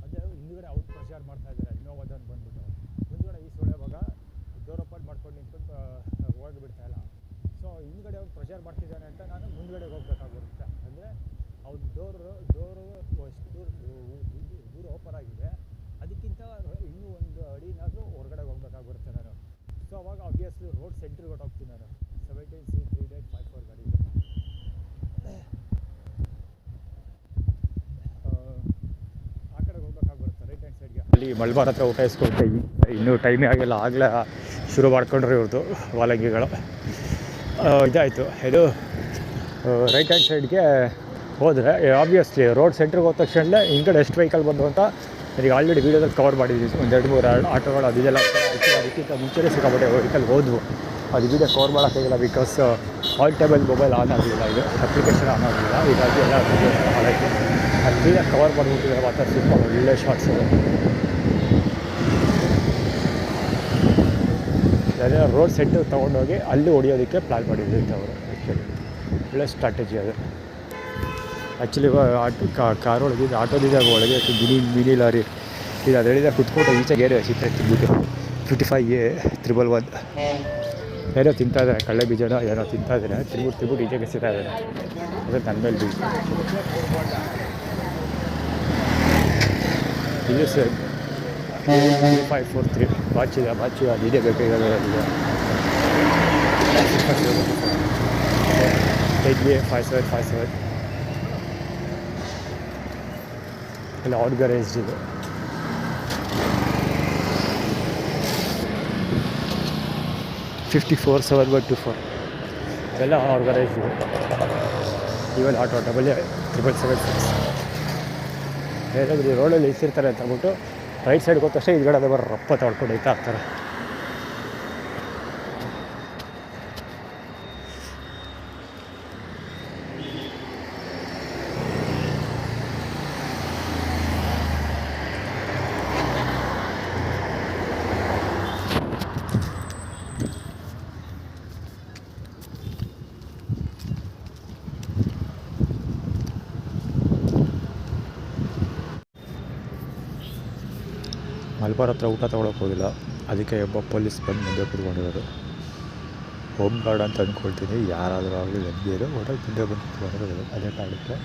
ಅದೇ ಹಿಂದುಗಡೆ ಔಟ್ ಪ್ರಚಾರ ಮಾಡ್ತಾ ಇದ್ದಾರೆ ಇನೋವಾದನ್ನು ಬಂದ್ಬಿಟ್ಟು. ಮುಂದುಗಡೆ ಈ ಸೊಳ್ಳೆ ಇವಾಗ ಡೋರ್ ಓಪನ್ ಮಾಡ್ಕೊಂಡು ನಿಂತ್ಕೊಂಡು ಹೋಗಿ ಬಿಡ್ತಾ ಇಲ್ಲ. ಸೊ ಹಿಂದುಗಡೆ ಅವ್ನು ಪ್ರೆಷರ್ ಮಾಡ್ತಿದ್ದಾನೆ ಅಂತ ನಾನು ಮುಂದುಗಡೆ ಹೋಗ್ಬೇಕಾಗಿರುತ್ತೆ. ಅಂದರೆ ಅವ್ನ ಡೋರು ಎಷ್ಟು ದೂರ ಓಪನ್ ಆಗಿದೆ, ಅದಕ್ಕಿಂತ ಇನ್ನೂ ಒಂದು ಅಡಿನಾದರೂ ಹೊರಗಡೆ ಹೋಗ್ಬೇಕಾಗಿರುತ್ತೆ ನಾನು. ಸೊ ಅವಾಗ ಆಬ್ವಿಯಸ್ಲಿ ರೋಡ್ ಸೆಂಟ್ರಿಗೆ ಹೊಟ್ಟೋಗ್ತೀನಿ ನಾನು. 17C3854 ಗಾಡಿ ಆ ಕಡೆಗೆ ಹೋಗ್ಬೇಕಾಗಿರುತ್ತೆ, ರೈಟ್ ಹ್ಯಾಂಡ್ ಸೈಡ್ಗೆ. ಅಲ್ಲಿ ಮಲ್ಬಾರ್ ಹತ್ರ ಊಟ ಇಸ್ಕೊಳ್ತೆ, ಇನ್ನೂ ಟೈಮೇ ಆಗಿಲ್ಲ, ಆಗಲೇ ಶುರು ಮಾಡ್ಕೊಂಡ್ರೆ ಇವ್ರದ್ದು ವಾಲಂಗಿಗಳು. ಇದಾಯಿತು, ಇದು ರೈಟ್ ಹ್ಯಾಂಡ್ ಸೈಡ್ಗೆ ಹೋದರೆ ಆಬ್ವಿಯಸ್ಲಿ ರೋಡ್ ಸೆಂಟ್ರಿಗೆ ಹೋದ ತಕ್ಷಣ ಹಿಂದ್ಗಡೆ ಎಷ್ಟು ವೆಹಿಕಲ್ ಬಂದು ಅಂತ ನನಗೆ ಆಲ್ರೆಡಿ ವೀಡಿಯೋದಲ್ಲಿ ಕವರ್ ಮಾಡಿದ್ದೀವಿ. ಒಂದು 2-3 ಆಟೋಗಳು ಅದೆಲ್ಲ ಅದಕ್ಕಿಂತ ಮುಂಚೆನೇ ಸಿಕ್ಕಾಪಟ್ಟೆ ವೆಹಿಕಲ್ ಹೋದ್ವು. ಅದು ವೀಡಿಯೋ ಕವರ್ ಮಾಡೋಕ್ಕಾಗಿಲ್ಲ, because all table mobile on ಆಗಲಿಲ್ಲ, ಇದು ಅಪ್ಲಿಕೇಶನ್ ಆನ್ ಆಗಲಿಲ್ಲ. ಹೀಗಾಗಿ ಎಲ್ಲ ಹಾಳಾಯಿತು. ಅದು ಕ್ಲೀನಾಗಿ ಕವರ್ ಮಾಡಿಬಿಟ್ಟಿದ್ದಾರೆ, ಮಾತ್ರ ಸ್ವಲ್ಪ ಒಳ್ಳೆ ಶಾರ್ಟ್ಸ್ ಅದು. ಅದೇ ರೋಡ್ ಸೆಂಟರ್ ತೊಗೊಂಡೋಗಿ ಅಲ್ಲಿ ಹೊಡಿಯೋದಕ್ಕೆ ಪ್ಲ್ಯಾನ್ ಮಾಡಿದ್ರು ಅವರು. ಆ್ಯಕ್ಚುಲಿ ಒಳ್ಳೆ ಸ್ಟ್ರಾಟಜಿ ಅದು. ಆ್ಯಕ್ಚುಲಿ ಕಾರ್ ಒಳಗೆ ಆಟೋದಿದ್ದಾಗ ಒಳಗೆ ಮಿನಿ ಲಾರಿ ಇದು ಅದರಿಂದ ಕುತ್ಕೊಂಡು ಈಚೆಗೆ ಏರಿಯಾ ಚಿತ್ರ ತಿಂದ್ಬಿಟ್ಟು 55A111 ಏನೋ ತಿಂತಾಯಿದ್ದಾರೆ, ಕಳ್ಳೆ ಬೀಜನ ಏನೋ ತಿಂತಾಯಿದ್ದಾರೆ, ತಿಂದ್ಬಿಟ್ಟು ಈಚೆಗೆ ಸಿಗ್ತಾ ಇದ್ದಾರೆ. ಅದು ನನ್ನ ಮೇಲೆ ಬೀಜ ಇದು ಸರ್ 543 ಬಾಚಿ ಅದು ಇದೇ ಬೇಕಾಗಿರೋದು. 8A5757 ಎಲ್ಲ ಔಟ್ ಗ್ಯಾರೇಜ್ ಇದು. 547124 ಇವೆಲ್ಲ ಆರ್ಗನೈಸ್ ಇವನ್ ಆಟೋ 7776 ಹೇಳಿದ್ರು ಈ ರೋಡಲ್ಲಿ ಇಳಿಸಿರ್ತಾರೆ ಅಂತ ಅಂದ್ಬಿಟ್ಟು ರೈಟ್ ಸೈಡ್ಗೆ ಹೋದ ತಕ್ಷಣ ಇದಗಡೆ ಅದು ಬರೋ ರಪ್ಪ ತೊಳ್ಕೊಂಡು ಹೋಗ್ತಾ ಇರ್ತಾರೆ. ಮಲ್ಬಾರ್ ಹತ್ರ ಊಟ ತೊಗೊಳಕ್ಕೆ ಹೋಗಿಲ್ಲ, ಅದಕ್ಕೆ ಒಬ್ಬ ಪೊಲೀಸ್ ಬಂದು ಮುಂದೆ ಕೂತ್ಕೊಂಡಿರೋದು. ಹೋಮ್ ಗಾರ್ಡ್ ಅಂತ ಅಂದ್ಕೊಳ್ತೀನಿ, ಯಾರಾದರೂ ಆಗಲಿ ಲಂಬಿಯರು ಹೋಟೆಲ್ ಮುಂದೆ ಬಂದು ಕೂತ್ಕೊಂಡಿರೋದು ಅದೇ ಕಾರಣಕ್ಕೆ.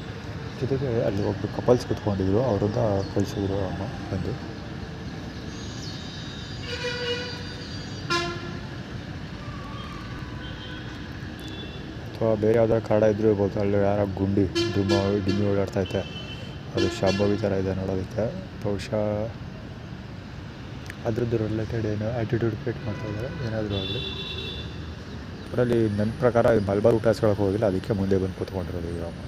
ಜೊತೆಗೆ ಅಲ್ಲಿ ಒಬ್ಬರು ಕಪಲ್ಸ್ ಕೂತ್ಕೊಂಡಿದ್ರು, ಅವರಿಂದ ಕಳಿಸಿದ್ರು ಅಮ್ಮ ಬಂದು. ಅಥವಾ ಬೇರೆ ಯಾವ್ದಾರು ಕಾರಣ ಇದ್ರೂ ಇರ್ಬೋದು, ಅಲ್ಲಿ ಯಾರೋ ಡಿಮ್ಮಿ ಓಡಾಡ್ತೈತೆ, ಅದು ಶಾಂಭವಿ ಥರ ಇದೆ ನೋಡೋದಕ್ಕೆ. ಬಹುಶಃ ಅದ್ರದ್ದು ರಿಲೇಟೆಡ್ ಏನೋ ಆ್ಯಟಿಟ್ಯೂಡ್ ಕ್ರಿಯೇಟ್ ಮಾಡ್ತಾಯಿದ್ದಾರೆ, ಏನಾದರೂ ಆಗಲಿ. ಅದರಲ್ಲಿ ನನ್ನ ಪ್ರಕಾರ ಮಲ್ಬಾರ್ ಊಟ ಹಾಸ್ಕೊಳಕ್ಕೆ ಹೋಗಿಲ್ಲ, ಅದಕ್ಕೆ ಮುಂದೆ ಬಂದು ಕೂತ್ಕೊಂಡಿರೋದು ಈಗ ಅಮ್ಮ.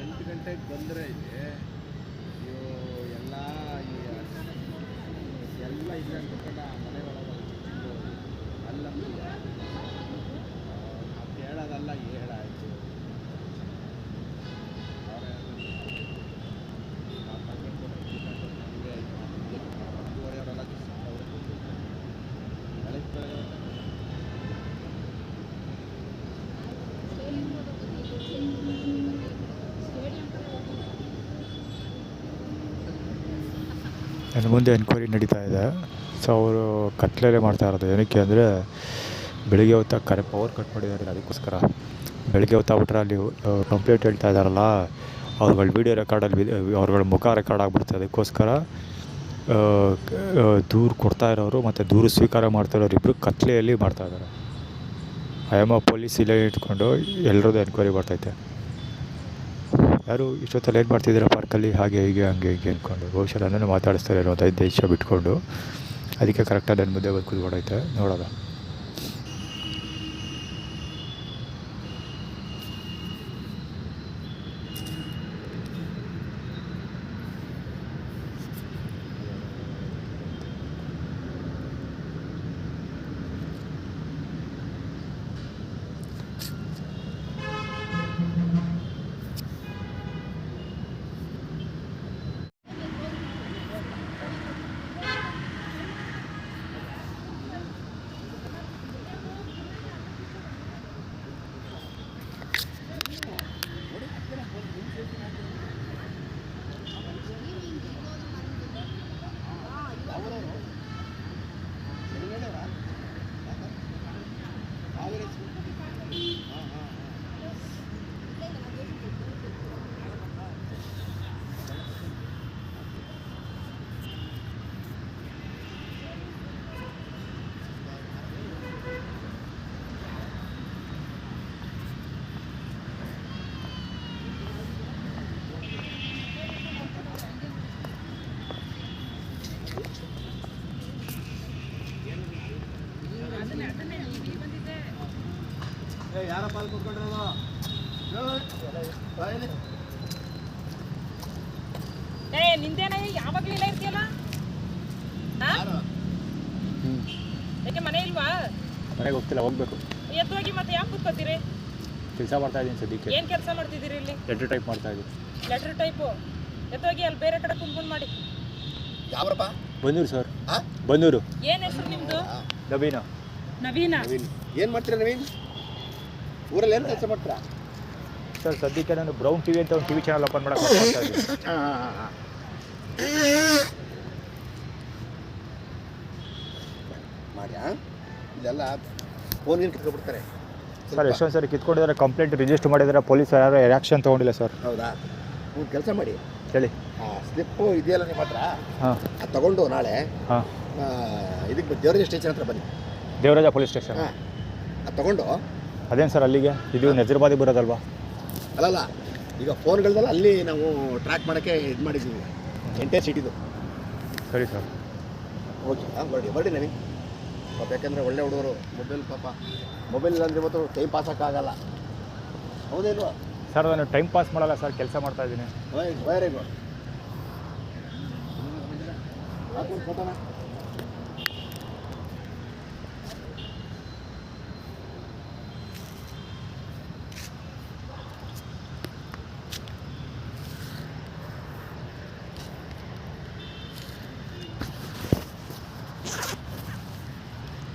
ಎಂಟು ಗಂಟೆಗೆ ಬಂದರೆ ಇದೆ ಎಲ್ಲ ಇಲ್ಲ ಅಂದ್ಕೊಂಡ ಮನೆ ಒಳಗೆ ಅಲ್ಲ ಹೇಳೋದಲ್ಲ ಹೇಳಾಯ್ತು. ನನ್ನ ಮುಂದೆ ಎನ್ಕ್ವೈರಿ ನಡೀತಾ ಇದೆ. ಸೊ ಅವರು ಕತ್ಲಲ್ಲೇ ಮಾಡ್ತಾ ಇರೋದು. ಏನಕ್ಕೆ ಅಂದರೆ ಬೆಳಿಗ್ಗೆ ಹೊತ್ತ ಪವರ್ ಕಟ್ ಮಾಡಿದ್ದಾರೆ, ಅದಕ್ಕೋಸ್ಕರ. ಬೆಳಿಗ್ಗೆ ಹೊತ್ತಾಗ್ಬಿಟ್ರೆ ಅಲ್ಲಿ ಕಂಪ್ಲೇಂಟ್ ಹೇಳ್ತಾ ಇದ್ದಾರಲ್ಲ, ಅವ್ರುಗಳ ವೀಡಿಯೋ ರೆಕಾರ್ಡಲ್ಲಿ ಅವ್ರುಗಳ ಮುಖ ರೆಕಾರ್ಡ್ ಆಗಿಬಿಡುತ್ತೆ. ಅದಕ್ಕೋಸ್ಕರ ದೂರು ಕೊಡ್ತಾ ಇರೋರು ಮತ್ತು ದೂರು ಸ್ವೀಕಾರ ಮಾಡ್ತಾ ಇರೋರು ಇಬ್ಬರು ಕತ್ಲೆಯಲ್ಲಿ ಮಾಡ್ತಾಯಿದ್ದಾರೆ. ಐಎಮ್ ಪೊಲೀಸ್ ಇಲ್ಲೇ ಇಟ್ಕೊಂಡು ಎಲ್ಲರದ್ದು ಎನ್ಕ್ವೈರಿ ಬರ್ತೈತೆ. ಯಾರು ಇಷ್ಟೊತ್ತಲ್ಲಿ ಏನು ಮಾಡ್ತಿದ್ದೀರಾ ಪಾರ್ಕಲ್ಲಿ, ಹಾಗೆ ಹೀಗೆ ಹಂಗೆ ಹೀಗೆ ಅಂದ್ಕೊಂಡು ಬಹುಶಃ ನನ್ನನ್ನು ಮಾತಾಡಿಸ್ತಾರೆ ಒಂದು 5 ನಿಮಿಷ ಬಿಟ್ಕೊಂಡು. ಅದಕ್ಕೆ ಕರೆಕ್ಟಾಗಿ ನನ್ನ ಮುದ್ದೆ ಬಂದು ಕೂತ್ಕೊಂಡೈತೆ ನೋಡೋದ. ಯಾರ ಪಾಲ್ ಕೂತ್ಕೊಂಡಿರೋದು? ನಿಂದೇನ ಯಾವಾಗ್ಲೂ ಇಲ್ಲ ಇರ್ತೀಯಲ್ಲ? ಯಾಕೆ ಮನೆ ಇಲ್ವಾ? ಮನೆಗೆ ಹೋಗ್ತಿಲ್ಲ, ಹೋಗ್ಬೇಕು. ಎದ್ದೋಗಿ ಮತ್ತೆ ಯಾಕೆ ಕೂತ್ಕೋತೀರಿ? ಕೆಲಸ ಮಾಡ್ತಾ ಇದ್ದೀನಿ ಸದ್ಯಕ್ಕೆ. ಏನ್ ಕೆಲಸ ಮಾಡ್ತಿದ್ದೀರಿ ಇಲ್ಲಿ? ಲೆಟರ್ ಟೈಪ್ ಮಾಡ್ತಾ ಇದ್ದೀನಿ. Letter type? ಎದ್ದೋಗಿ ಅಲ್ಲಿ ಬೇರೆ ಕಡೆ ಕುಂತ್ಕೊಂಡು ಮಾಡಿ. ಯಾವ್ರಪ್ಪ? ಬಂದೂರು ಸರ್. ಬಂದೂರು. ಏನ್ ಹೆಸರು ನಿಮ್ದು? ನವೀನ. ನವೀನ. ಏನು ಮಾಡ್ತೀರಾ ನವೀನ್? ಊರಲ್ಲಿ ಏನು ಕೆಲಸ ಮಾಡ್ತೀರಾ ಸರ್? ಸದ್ಯಕ್ಕೆ ನಾನು ಬ್ರೌನ್ ಟಿವಿ ಅಂತ ಒಂದು ಟಿವಿ ಚಾನಲ್ ಓಪನ್ ಮಾಡಕ್ಕೆ ಹೋಗ್ತಾ ಇದ್ದೀನಿ. ಮಾಡ್ಯಾ? ಇಲ್ಲೆಲ್ಲ ಫೋನ್ಗಿನ ಕಿತ್ಕೊಬಿಡ್ತಾರೆ ಸರ್. ಎಷ್ಟೊಂದು ಸರಿ ಕಿತ್ಕೊಂಡಿದ್ದಾರೆ, ಕಂಪ್ಲೇಂಟ್ ರಿಜಿಸ್ಟರ್ ಮಾಡಿದ್ದಾರೆ, ಪೊಲೀಸ್ ಯಾರು ಆ್ಯಕ್ಷನ್ ತೊಗೊಂಡಿಲ್ಲ ಸರ್. ಹೌದಾ? ಒಂದು ಕೆಲಸ ಮಾಡಿ, ಹೇಳಿ. ಸ್ಲಿಪ್ಪು ಇದೆಯಲ್ಲ ನಿಮ್ಮ ಹತ್ರ, ಹಾಂ, ಅದು ತಗೊಂಡು ನಾಳೆ ಹಾಂ, ಇದಕ್ಕೆ ದೇವರಾಜ ಸ್ಟೇಷನ್ ಹತ್ರ ಬನ್ನಿ. Devaraja police station. ಹಾಂ, ಅದು ತೊಗೊಂಡು ಅದೇನು ಸರ್ ಅಲ್ಲಿಗೆ? ಇದು ನಜರ್ಬಾದಿಗೆ ಬರೋದಲ್ವಾ? ಅಲ್ಲಲ್ಲ, ಈಗ ಫೋನ್ಗಳದಲ್ಲ ಅಲ್ಲಿ ನಾವು ಟ್ರ್ಯಾಕ್ ಮಾಡೋಕ್ಕೆ ಇದು ಮಾಡಿದ್ದೀವಿ, ಎಂಟೇ ಸಿಟಿದು. ಸರಿ ಸರ್. ಓಕೆ, ಹಾಂ ಬರ್ಡಿ ನವೀನ್ ಪಾಪ. ಯಾಕೆಂದರೆ ಒಳ್ಳೆ ಹುಡುಗರು, ಮೊಬೈಲ್ ಇಲ್ಲಾಂದರೆ ಇವತ್ತು ಟೈಮ್ ಪಾಸ್ ಆಗೋಕ್ಕಾಗಲ್ಲ. ಹೌದೇಲ್ವಾ ಸರ್? ನಾನು ಟೈಮ್ ಪಾಸ್ ಮಾಡಲ್ಲ ಸರ್, ಕೆಲಸ ಮಾಡ್ತಾ ಇದ್ದೀನಿ. Very good. ಹಾಕೊಂಡು ಫೋಟೋನ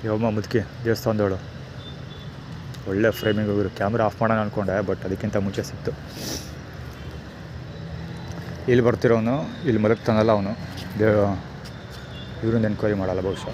ಯಮ್ಮ ಮುದುಕಿ ದೇವಸ್ಥಾನದವಳು. ಒಳ್ಳೆ ಫ್ರೇಮಿಂಗ್ ಹೋಗಿರು. ಕ್ಯಾಮ್ರಾ ಆಫ್ ಮಾಡೋಣ ಅಂದ್ಕೊಂಡೆ, ಬಟ್ ಅದಕ್ಕಿಂತ ಮುಂಚೆ ಸಿಕ್ತು. ಇಲ್ಲಿ ಬರ್ತಿರೋನು ಇಲ್ಲಿ ಮಲಗ್ತಾನಲ್ಲ ಅವನು ಇವ್ರನ್ನ ಎನ್ಕ್ವೈರಿ ಮಾಡಲ್ಲ ಬಹುಶಃ.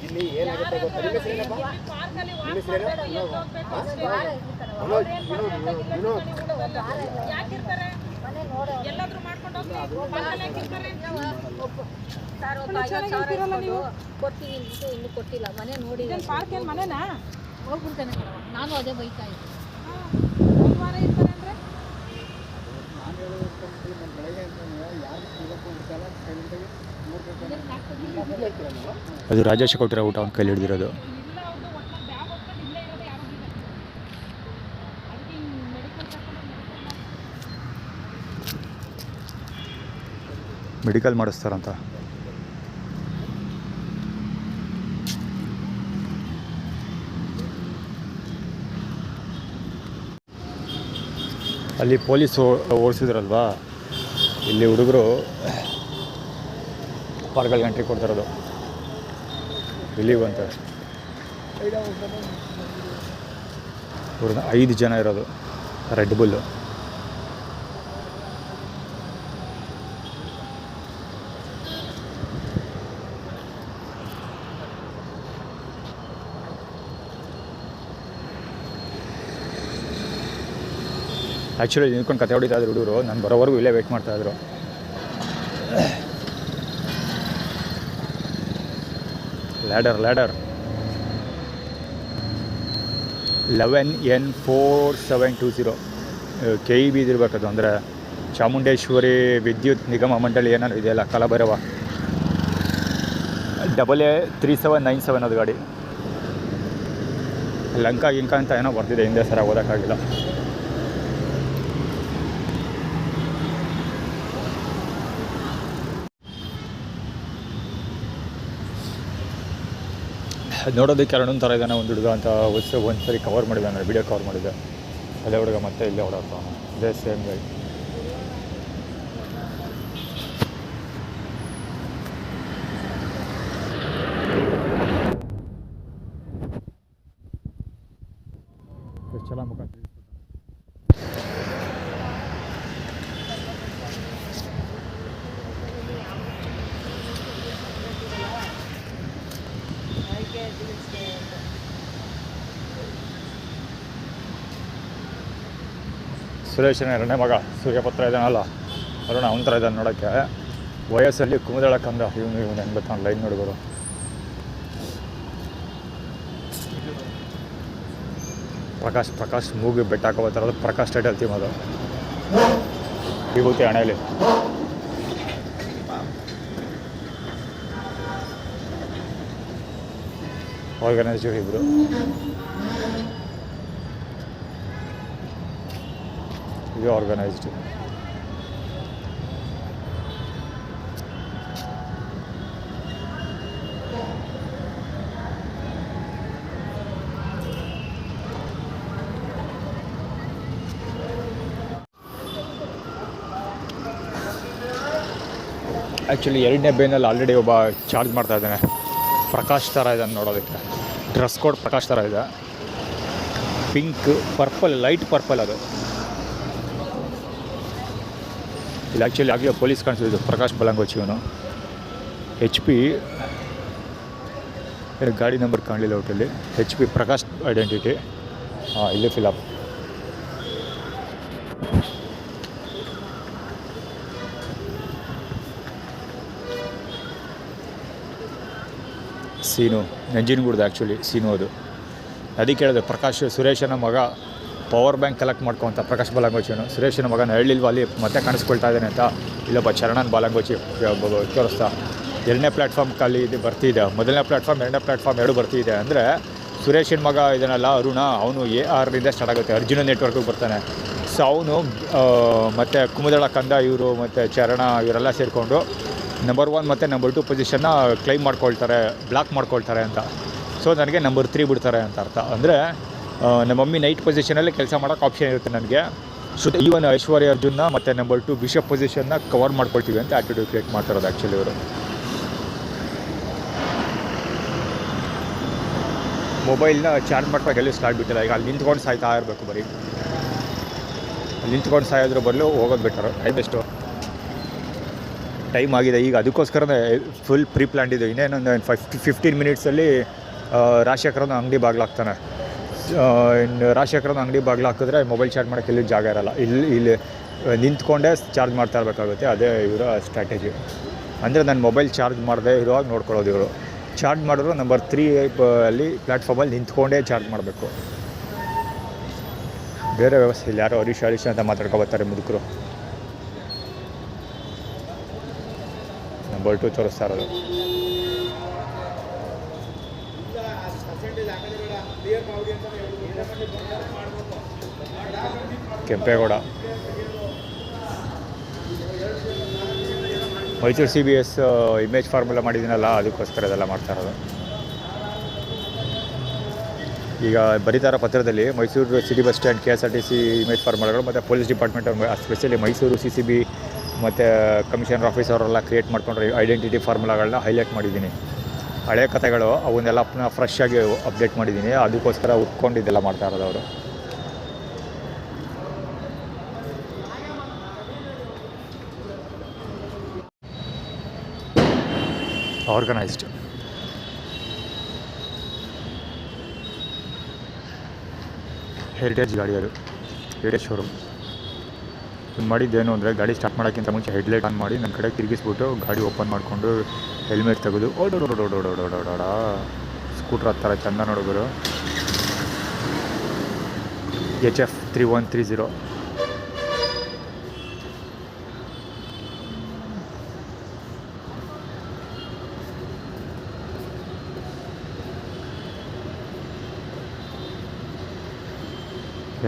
ಇಲ್ಲಿ ಏನಾಗುತ್ತೆ ಗೊತ್ತಾ? ನಿಮ್ಮ ಹೆಸರೇನಪ್ಪ? ನಿಮ್ಮ ಹೆಸರೇನು? ಎಲ್ಲಾದ್ರೂ ಮಾಡ್ಕೊಂಡು ಕೊಡ್ತೀವಿ, ಇನ್ನು ಕೊಟ್ಟಿಲ್ಲ. ಮನೆ ನೋಡಿ ಪಾರ್ಕ್ ಏನು ಮನೆನಾ? ಹೋಗ್ಬಿಡ್ತಾನೆ ಕಣವ. ನಾನು ಅದೇ ಬೈತಾ ಇದ್ದೆ. ಒಂದು ವಾರ ಇರ್ತಾರೆ ಅಂದರೆ ಅದು ರಾಜೇಶ್ ಕೊಟ್ಟಿರೋ ಊಟ ಅವ್ನ ಕೈಲಿ ಹಿಡಿದಿರೋದು. ಇಲ್ಲ, ಅವ್ರದ್ದು ಒಟ್ಟು ಬ್ಯಾಗ್ ಹೊತ್ಕೊಂಡು ಇಲ್ಲೇ ಇರೋದು ಯಾರು ಇಲ್ಲ. ಅದಕ್ಕೆ ಮೆಡಿಕಲ್ ಮಾಡಿಸ್ತಾರಂತ. ಅಲ್ಲಿ ಪೊಲೀಸ್ ಓಡಿಸಿದ್ರಲ್ವಾ, ಇಲ್ಲಿ ಹುಡುಗರು ಪಾರ್ಕ್ಗಳಿಗೆ ಎಂಟ್ರಿ ಕೊಡ್ತಿರೋದು. ರಿಲೀವ್ ಅಂತ ಇವ್ರನ್ನ 5 ಜನ ಇರೋದು. Red bull. ಆ್ಯಕ್ಚುಲಿ ನಿಂತ್ಕೊಂಡು ಕತೆ ಹೊಡಿತಾ ಇದ್ರು ಹುಡುಗರು. ನಾನು ಬರೋವರೆಗೂ ಇಲ್ಲೇ ವೆಯ್ಟ್ ಮಾಡ್ತಾಯಿದ್ರು. Ladder 11N4720 KEB ಇದಿರ್ಬೇಕದು. ಅಂದರೆ ಚಾಮುಂಡೇಶ್ವರಿ ವಿದ್ಯುತ್ ನಿಗಮ ಮಂಡಳಿ ಏನಾದ್ರು ಇದೆಯಲ್ಲ, ಕಲಭೈರವ. AA3797 ಅದು ಗಾಡಿ. ಲಂಕಾ ಗಿಂಕ ಅಂತ ಏನೋ ಬರ್ತಿದೆ ಹಿಂದೆ, ಸರ ಓದೋಕ್ಕಾಗಿಲ್ಲ. ನೋಡೋದಕ್ಕೆ ಎರಡೊಂದು ಥರ ಇದ್ದಾನೆ ಒಂದು ಹುಡುಗ ಅಂತ ಒಂದು ಸರಿ ಕವರ್ ಮಾಡಿದ್ದಾನೆ, ವಿಡಿಯೋ ಕವರ್ ಮಾಡಿದ್ದೆ. ಅದೇ ಹುಡುಗ ಮತ್ತೆ ಇಲ್ಲೇ ಓಡಾಡ್ತಾನೆ, ಅದೇ ಸೇಮ್ ಗೈ. ಎಷ್ಟು ಚೆನ್ನಾಗಿ ಮುಖ ಸುರೇಶನ ಎರಡನೇ ಮಗ ಸೂರ್ಯಪುತ್ರ ಇದ್ದಾನಲ್ಲ, ಅರುಣ ಅವನ ಥರ ಇದ್ದಾನೆ ನೋಡೋಕ್ಕೆ. ವಯಸ್ಸಲ್ಲಿ ಕುಮುದಳ ಕಂದ. ಇವನು ಹೆಂಗೆ ಬರ್ತಾನೆ ಲೈನ್ ನೋಡಿದ್ರು. ಪ್ರಕಾಶ್ ಮೂಗಿ ಬೆಟ್ಟ ಹಾಕೋಬರ್ತಾರದು. ಪ್ರಕಾಶ್ ಟೈಟಲ್ ಥೀಮ್ ಅದು. ವಿಭೂತಿ ಹಣೆಯಲ್ಲಿ. ಆರ್ಗನೈಸ್ಡ್ ಇಬ್ಬರು. ಇದು ಆರ್ಗನೈಸ್ಡ್. ಆ್ಯಕ್ಚುಲಿ ಎರಡನೇ ಬೇನಲ್ಲಿ ಆಲ್ರೆಡಿ ಒಬ್ಬ ಚಾರ್ಜ್ ಮಾಡ್ತಾ ಇದ್ದಾನೆ. ಪ್ರಕಾಶ್ ಥರ ಇದ್ದಾನೆ ನೋಡೋದಕ್ಕೆ. ಡ್ರೆಸ್ ಕೋಡ್ ಪ್ರಕಾಶ್ ಥರ ಇದೆ. ಪಿಂಕ್ ಪರ್ಪಲ್, ಲೈಟ್ ಪರ್ಪಲ್ ಅದು. ಇಲ್ಲಿ ಆ್ಯಕ್ಚುಲಿ ಆಗಲೇ ಪೊಲೀಸ್ ಕಾಣಿಸಿದ್ದು ಪ್ರಕಾಶ್ ಬಲಂಗೋಚಿ ಇವನು. HP ಗಾಡಿ ನಂಬರ್ ಕಾಣಲಿಲ್ಲ ಒಟ್ಟಲ್ಲಿ. HP Prakash identity. ಇಲ್ಲೇ ಫಿಲಪ್. ಸೀನು ನಂಜನಗೂಡ್ದು ಆ್ಯಕ್ಚುಲಿ ಸೀನು ಅದು. ಅದಕ್ಕೆ ಹೇಳಿದೆ ಪ್ರಕಾಶ್ ಸುರೇಶನ ಮಗ ಪವರ್ ಬ್ಯಾಂಕ್ ಕಲೆಕ್ಟ್ ಮಾಡ್ಕೊಂತ ಪ್ರಕಾಶ್ ಬಾಲಂಗೋಚಿನು. ಸುರೇಶನ ಮಗನ ಹೇಳಿಲ್ವ ಅಲ್ಲಿ ಮತ್ತೆ ಕಾಣಿಸ್ಕೊಳ್ತಾ ಇದ್ದಾನೆ ಅಂತ. ಇಲ್ಲೊಬ್ಬ ಚರಣನ್ ಬಾಲಂಗೋಚಿ ತೋರಿಸ್ತಾ. ಎರಡನೇ ಪ್ಲ್ಯಾಟ್ಫಾರ್ಮ್ ಖಾಲಿ ಇದು ಬರ್ತಿದೆ. ಮೊದಲನೇ ಪ್ಲ್ಯಾಟ್ಫಾರ್ಮ್, ಎರಡನೇ ಪ್ಲ್ಯಾಟ್ಫಾರ್ಮ್ ಎರಡು ಬರ್ತಿದೆ. ಅಂದರೆ ಸುರೇಶನ ಮಗ ಇದನ್ನೆಲ್ಲ ಅರುಣ, ಅವನು ARರಿಂದ ಸ್ಟಾರ್ಟ್ ಆಗುತ್ತೆ. ಅರ್ಜುನ ನೆಟ್ವರ್ಕಿಗೆ ಬರ್ತಾನೆ. ಸೊ ಅವನು ಮತ್ತು ಕುಮುದಳ ಕಂದ ಇವರು ಮತ್ತು ಚರಣ ಇವರೆಲ್ಲ ಸೇರಿಕೊಂಡು ನಂಬರ್ 1 ಮತ್ತು ನಂಬರ್ 2 ಪೊಸಿಷನ್ನ ಕ್ಲೈಮ್ ಮಾಡ್ಕೊಳ್ತಾರೆ, ಬ್ಲಾಕ್ ಮಾಡ್ಕೊಳ್ತಾರೆ ಅಂತ. ಸೊ ನನಗೆ ನಂಬರ್ 3 ಬಿಡ್ತಾರೆ ಅಂತ ಅರ್ಥ. ಅಂದರೆ ನಮ್ಮ ಮಮ್ಮಿ ನೈಟ್ ಪೊಸಿಷನಲ್ಲಿ ಕೆಲಸ ಮಾಡೋಕ್ಕೆ ಆಪ್ಷನ್ ಇರುತ್ತೆ ನನಗೆ. ಈವನ್ ಐಶ್ವರ್ಯ ಅರ್ಜುನ್ನ ಮತ್ತು ನಂಬರ್ 2 ಬಿಷಪ್ ಪೊಸಿಷನ್ನ ಕವರ್ ಮಾಡ್ಕೊಳ್ತೀವಿ ಅಂತ ಆ್ಯಟಿಟ್ಯೂಡ್ ಕ್ರಿಯೇಟ್ ಮಾಡ್ತಿರೋದು ಆ್ಯಕ್ಚುಲಿ ಇವರು. ಮೊಬೈಲ್ನ ಚಾರ್ಜ್ ಮಾಡ್ಬೇಕು ಎಲ್ಲಿ ಸ್ಟಾರ್ಟ್ ಬಿಟ್ಟಿಲ್ಲ. ಈಗ ಅಲ್ಲಿ ನಿಂತ್ಕೊಂಡು ಸಾಯ್ತಾ ಇರಬೇಕು. ಬರೀ ಅಲ್ಲಿ ನಿಂತ್ಕೊಂಡು ಸಾಯೋದ್ರ ಬದಲು ಹೋಗೋದು ಬೆಟರು. ಬೆಸ್ಟು. ಟೈಮ್ ಆಗಿದೆ ಈಗ. ಅದಕ್ಕೋಸ್ಕರನೇ ಫುಲ್ ಪ್ರೀ ಪ್ಲ್ಯಾನ್ಡ್ ಇದು. ಇನ್ನೇನೊಂದು 15 ಮಿನಿಟ್ಸಲ್ಲಿ ರಾಜಶೇಖರನ ಅಂಗಡಿ ಬಾಗಿಲಾಗ್ತಾನೆ. ಇನ್ನು ರಾಜಶೇಖರನ ಅಂಗಡಿ ಬಾಗಿಲಾಕಿದ್ರೆ ಮೊಬೈಲ್ ಚಾರ್ಜ್ ಮಾಡೋಕ್ಕೆ ಎಲ್ಲಿ ಜಾಗ ಇರೋಲ್ಲ. ಇಲ್ಲಿ ನಿಂತ್ಕೊಂಡೇ ಚಾರ್ಜ್ ಮಾಡ್ತಾ ಇರಬೇಕಾಗುತ್ತೆ. ಅದೇ ಇವರ ಸ್ಟ್ರಾಟಜಿ. ಅಂದರೆ ನಾನು ಮೊಬೈಲ್ ಚಾರ್ಜ್ ಮಾಡದೆ ಇರುವಾಗ ನೋಡ್ಕೊಳ್ಳೋದು ಇವರು. ಚಾರ್ಜ್ ಮಾಡಿದ್ರು ನಂಬರ್ 3 ಅಲ್ಲಿ ಪ್ಲ್ಯಾಟ್ಫಾರ್ಮಲ್ಲಿ ನಿಂತ್ಕೊಂಡೇ ಚಾರ್ಜ್ ಮಾಡಬೇಕು. ಬೇರೆ ವ್ಯವಸ್ಥೆ ಇಲ್ಲ. ಯಾರೋ ಹರೀಶ್ ಅಂತ ಮಾತಾಡ್ಕೊಬರ್ತಾರೆ ಮುದುಕರು. ನಂಬರ್ 2 ತೋರಿಸ್ತಾ ಇರೋದು. Kempegowda. Mysuru CBS image formula ಮಾಡಿದ್ದೀನಲ್ಲ, ಅದಕ್ಕೋಸ್ಕರ ಇದೆಲ್ಲ ಮಾಡ್ತಾ ಇರೋದು. ಈಗ ಬರೀತಾರ ಪತ್ರದಲ್ಲಿ Mysuru city bus stand, KSRTC image ಫಾರ್ಮುಲಾಗಳು ಮತ್ತು police department, specially Mysuru CCB ಮತ್ತು ಕಮಿಷನರ್ ಆಫೀಸ್ ಅವರೆಲ್ಲ ಕ್ರಿಯೇಟ್ ಮಾಡ್ಕೊಂಡ್ರೆ ಐಡೆಂಟಿಟಿ ಫಾರ್ಮುಲಾಗಳನ್ನ ಹೈಲೈಟ್ ಮಾಡಿದ್ದೀನಿ. ಹಳೆ ಕಥೆಗಳು ಅವನ್ನೆಲ್ಲ ಪುನಃ ಫ್ರೆಶ್ ಆಗಿ ಅಪ್ಡೇಟ್ ಮಾಡಿದ್ದೀನಿ. ಅದಕ್ಕೋಸ್ಕರ ಉಟ್ಕೊಂಡಿದ್ದೆಲ್ಲ ಮಾಡ್ತಾ ಇರೋದು ಅವರು. ಆರ್ಗನೈಸ್ಡ್. ಹೆರಿಟೇಜ್ ಗಾಡಿ ಅದು, ಹೆರಿಟೇಜ್ ಶೋರೂಮ್. ಮಾಡಿದ್ದೇನು ಅಂದರೆ ಗಾಡಿ ಸ್ಟಾರ್ಟ್ ಮಾಡೋಕ್ಕಿಂತ ಮುಂಚೆ ಹೆಡ್ಲೈಟ್ ಆನ್ ಮಾಡಿ ನನ್ನ ಕಡೆ ತಿರುಗಿಸ್ಬಿಟ್ಟು ಗಾಡಿ ಓಪನ್ ಮಾಡಿಕೊಂಡು ಹೆಲ್ಮೆಟ್ ತೆಗೆದು ಓಡೋಡೋಡೋಡೋಡೋಡೋಡ ಸ್ಕೂಟ್ರ್ ಹತ್ತರ ಚೆಂದ ನೋಡೋರು. HF 3130.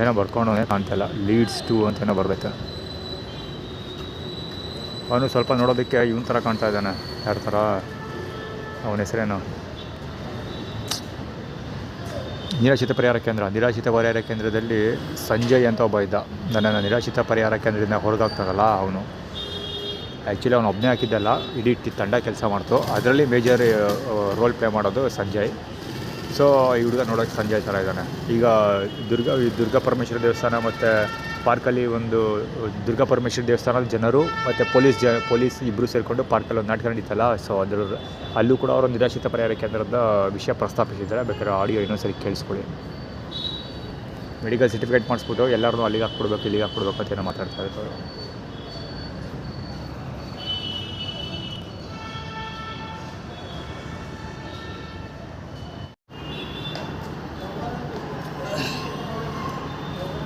ಏನೋ ಬರ್ಕೊಂಡವನೇ ಕಾಣ್ತಾಯಿಲ್ಲ. ಲೀಡ್ಸ್ 2 ಅಂತೇನೋ ಬರ್ತೈತೆ. ಅವನು ಸ್ವಲ್ಪ ನೋಡೋದಕ್ಕೆ ಇವನ ಥರ ಕಾಣ್ತಾ ಇದ್ದಾನೆ. ಯಾರ ಥರ? ಅವನ ಹೆಸರೇನು? ನಿರಾಶ್ರಿತ ಪರಿಹಾರ ಕೇಂದ್ರ. ನಿರಾಶ್ರಿತ ಪರಿಹಾರ ಕೇಂದ್ರದಲ್ಲಿ ಸಂಜಯ್ ಅಂತ ಒಬ್ಬ ಇದ್ದ. ನನ್ನನ್ನು ನಿರಾಶ್ರಿತ ಪರಿಹಾರ ಕೇಂದ್ರದಿಂದ ಹೊರಗಾಗ್ತಾರಲ್ಲ ಅವನು. ಆ್ಯಕ್ಚುಲಿ ಅವನು ಒಬ್ಬನೇ ಹಾಕಿದ್ದಲ್ಲ, ಇಡೀ ತಂಡ ಕೆಲಸ ಮಾಡ್ತು. ಅದರಲ್ಲಿ ಮೇಜರ್ ರೋಲ್ ಪ್ಲೇ ಮಾಡೋದು ಸಂಜಯ್. ಸೊ ಈ ಹುಡುಗ ನೋಡೋಕ್ಕೆ ಸಂಜಯ್ ಥರ ಇದ್ದಾನೆ. ಈಗ ದುರ್ಗಾ ಪರಮೇಶ್ವರಿ ದೇವಸ್ಥಾನ ಮತ್ತು ಪಾರ್ಕಲ್ಲಿ ಒಂದು ದುರ್ಗಾ ಪರಮೇಶ್ವರಿ ದೇವಸ್ಥಾನದ ಜನರು ಮತ್ತು ಪೊಲೀಸ್ ಇಬ್ಬರು ಸೇರಿಕೊಂಡು ಪಾರ್ಕಲ್ಲಿ ಒಂದು ನಾಟಕ ನಡೀತಲ್ಲ. ಸೊ ಅಲ್ಲೂ ಕೂಡ ಅವರು ನಿರಾಶ್ರಿತ ಪರಿಹಾರ ಕೇಂದ್ರದ ವಿಷಯ ಪ್ರಸ್ತಾಪಿಸಿದ್ದಾರೆ. ಬೇಕಾದ್ರೆ ಆಡಿಯೋ ಇನ್ನೊಂದ್ಸರಿ ಕೇಳಿಸ್ಕೊಳ್ಳಿ. ಮೆಡಿಕಲ್ ಸರ್ಟಿಫಿಕೇಟ್ ಮಾಡಿಸ್ಬಿಟ್ಟು ಎಲ್ಲರೂ ಅಲ್ಲಿಗೆ ಹಾಕ್ಕೊಡ್ಬೇಕು, ಇಲ್ಲಿಗೆ ಹಾಕ್ಕೊಡ್ಬೇಕು ಅಂತ ಏನೋ ಮಾತಾಡ್ತಾ ಇರ್ತಾರೆ.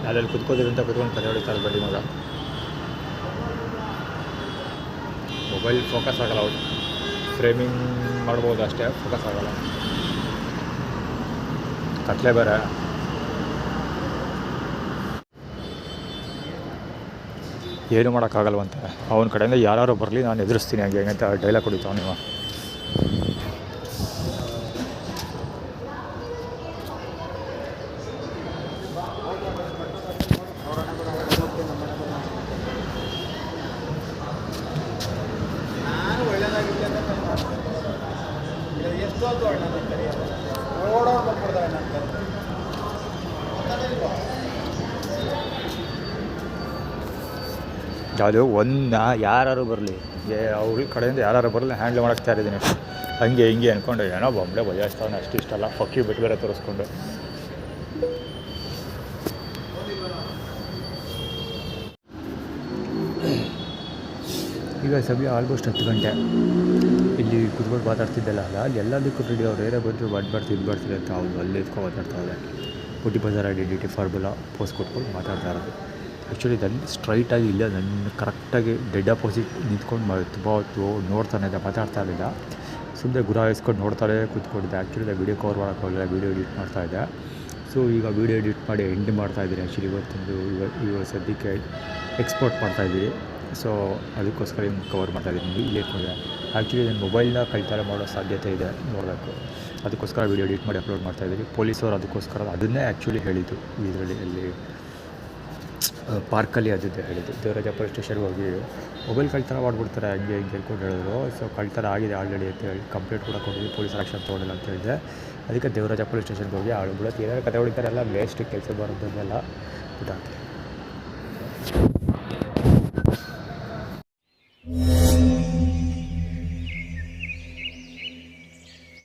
ಅದ್ರಲ್ಲಿ ಕುತ್ಕೋದ್ರಿಂದ ಕುತ್ಕೊಂಡು ಕತೆ ಹೊಡಿತಾರೆ ಬಡ್ಡಿ ಮಗ. ಮೊಬೈಲ್ ಫೋಕಸ್ ಆಗೋಲ್ಲ. ಅವ್ರು ಫ್ರೇಮಿಂಗ್ ಮಾಡ್ಬೋದು ಅಷ್ಟೇ, ಫೋಕಸ್ ಆಗೋಲ್ಲ. ಕತ್ಲೆ ಬೇರೆ. ಏನು ಮಾಡೋಕ್ಕಾಗಲ್ವಂತೆ. ಅವನ ಕಡೆಯಿಂದ ಯಾರು ಬರಲಿ ನಾನು ಎದುರಿಸ್ತೀನಿ ಹಾಗೆ ಅಂತ ಡೈಲಾಗ್ ಹೊಡಿತಾವ ನೀವು. ಅದು ಒಂದು ಯಾರು ಬರಲಿ ಅವ್ರ ಕಡೆಯಿಂದ ಯಾರು ಬರಲಿ ಹ್ಯಾಂಡ್ಲ್ ಮಾಡಕ್ಕೆ ಇದ್ದೀನಿ ಹಂಗೆ ಹಿಂಗೆ ಅಂದ್ಕೊಂಡು ಏನೋ ಬೊಂಬೆ ಬಜಾಯಿಸ್ತಾವನ್ನ ಅಷ್ಟು ಇಷ್ಟಲ್ಲ ಫಕ್ಕಿ ಬಿಟ್ಟು ಬೇರೆ ತೋರಿಸ್ಕೊಂಡು. ಈಗ ಸಮಯ ಆಲ್ಮೋಸ್ಟ್ 10 ಗಂಟೆ. ಇಲ್ಲಿ ಕುತ್ಕೊಂಡು ಮಾತಾಡ್ತಿದ್ದಲ್ಲ ಅಲ್ಲಿ ಎಲ್ಲದಕ್ಕೂ ರೆಡಿ ಅವ್ರು ಏನೇ ಬಂದರು ಇದು ಬರ್ತೀರಿ ಅಂತ ಅವ್ರು ಅಲ್ಲಿ ಎತ್ಕೊಂಡು ಮಾತಾಡ್ತಾವ್ರೆ. ಪುಟ್ಟಿ ಬಜಾರ್ ಐಡೆಂಟಿಟಿ ಫಾರ್ಮುಲಾ ಪೋಸ್ಟ್ ಕೊಟ್ಕೊಂಡು ಮಾತಾಡ್ತಾ ಇರೋದು. ಆ್ಯಕ್ಚುಲಿ ನನ್ನ ಸ್ಟ್ರೈಟಾಗಿ ಇಲ್ಲ, ನನ್ನ ಕರೆಕ್ಟಾಗಿ ಡೆಡ್ ಅಪೋಸಿಟ್ ನಿಂತ್ಕೊಂಡು ತುಂಬ ಹೊತ್ತು ನೋಡ್ತಾನೆ ಇದ್ದೆ, ಮಾತಾಡ್ತಾ ಇರಲಿಲ್ಲ. ಸುಮ್ಮನೆ ಗುರಾಯಿಸ್ಕೊಂಡು ನೋಡ್ತಾಳೆ ಕೂತ್ಕೊಂಡಿದ್ದೆ. ಆ್ಯಕ್ಚುಲಿ ನಾನು ವೀಡಿಯೋ ಕವರ್ ಮಾಡೋಕ್ಕಾಗಲಿಲ್ಲ, ವೀಡಿಯೋ ಎಡಿಟ್ ಮಾಡ್ತಾಯಿದ್ದೆ. ಸೊ ಈಗ ವೀಡಿಯೋ ಎಡಿಟ್ ಮಾಡಿ ಎಂಡ್ ಮಾಡ್ತಾಯಿದ್ದೀನಿ. ಆ್ಯಕ್ಚುಲಿ ಇವತ್ತು ಸದ್ಯಕ್ಕೆ ಎಕ್ಸ್ಪೋರ್ಟ್ ಮಾಡ್ತಾಯಿದ್ದೀವಿ. ಸೊ ಅದಕ್ಕೋಸ್ಕರ ಹಿಂಗೆ ಕವರ್ ಮಾಡ್ತಾಯಿದ್ದೀನಿ. ಇಲ್ಲೇ ಕೂಡ ಆ್ಯಕ್ಚುಲಿ ನನ್ನ ಮೊಬೈಲ್ನ ಕಳ್ತನ ಮಾಡೋ ಸಾಧ್ಯತೆ ಇದೆ, ನೋಡಬೇಕು. ಅದಕ್ಕೋಸ್ಕರ ವೀಡಿಯೋ ಎಡಿಟ್ ಮಾಡಿ ಅಪ್ಲೋಡ್ ಮಾಡ್ತಾಯಿದ್ದೀನಿ. ಪೊಲೀಸವರು ಅದಕ್ಕೋಸ್ಕರ ಅದನ್ನೇ ಆ್ಯಕ್ಚುಲಿ ಹೇಳಿದ್ದು. ಇದರಲ್ಲಿ ಅಲ್ಲಿ ಪಾರ್ಕಲ್ಲಿ ಅದಿದ್ದೆ ಹೇಳಿದ್ದು. ದೇವರಾಜ ಪೊಲೀಸ್ ಸ್ಟೇಷನ್ಗೆ ಹೋಗಿ ಮೊಬೈಲ್ ಕಳ್ತನ ಮಾಡಿಬಿಡ್ತಾರೆ ಹಂಗೆ ಹಿಂಗೆ ಹೇಳ್ಕೊಂಡು ಹೇಳಿದ್ರು. ಸೊ ಕಳ್ತನ ಆಗಿದೆ ಆಲ್ರೆಡಿ ಅಂತ ಹೇಳಿ ಕಂಪ್ಲೇಂಟ್ ಕೂಡ ಕೊಟ್ಟಿದ್ವಿ, ಪೊಲೀಸ್ ಆ್ಯಕ್ಷನ್ ತೊಗೊಂಡಿಲ್ಲ ಅಂತ ಹೇಳಿದೆ. ಅದಕ್ಕೆ ದೇವರಾಜ ಪೊಲೀಸ್ ಸ್ಟೇಷನ್ಗೆ ಹೋಗಿ ಆಳು ಬಿಡೋದು ಏನಾದ್ರು ಕತೆ ಹೊಡಿತಾರೆ, ಎಲ್ಲ ವೇಸ್ಟ್ ಕೆಲಸ ಬರೋದನ್ನೆಲ್ಲ ಇದಾಗ್ತದೆ.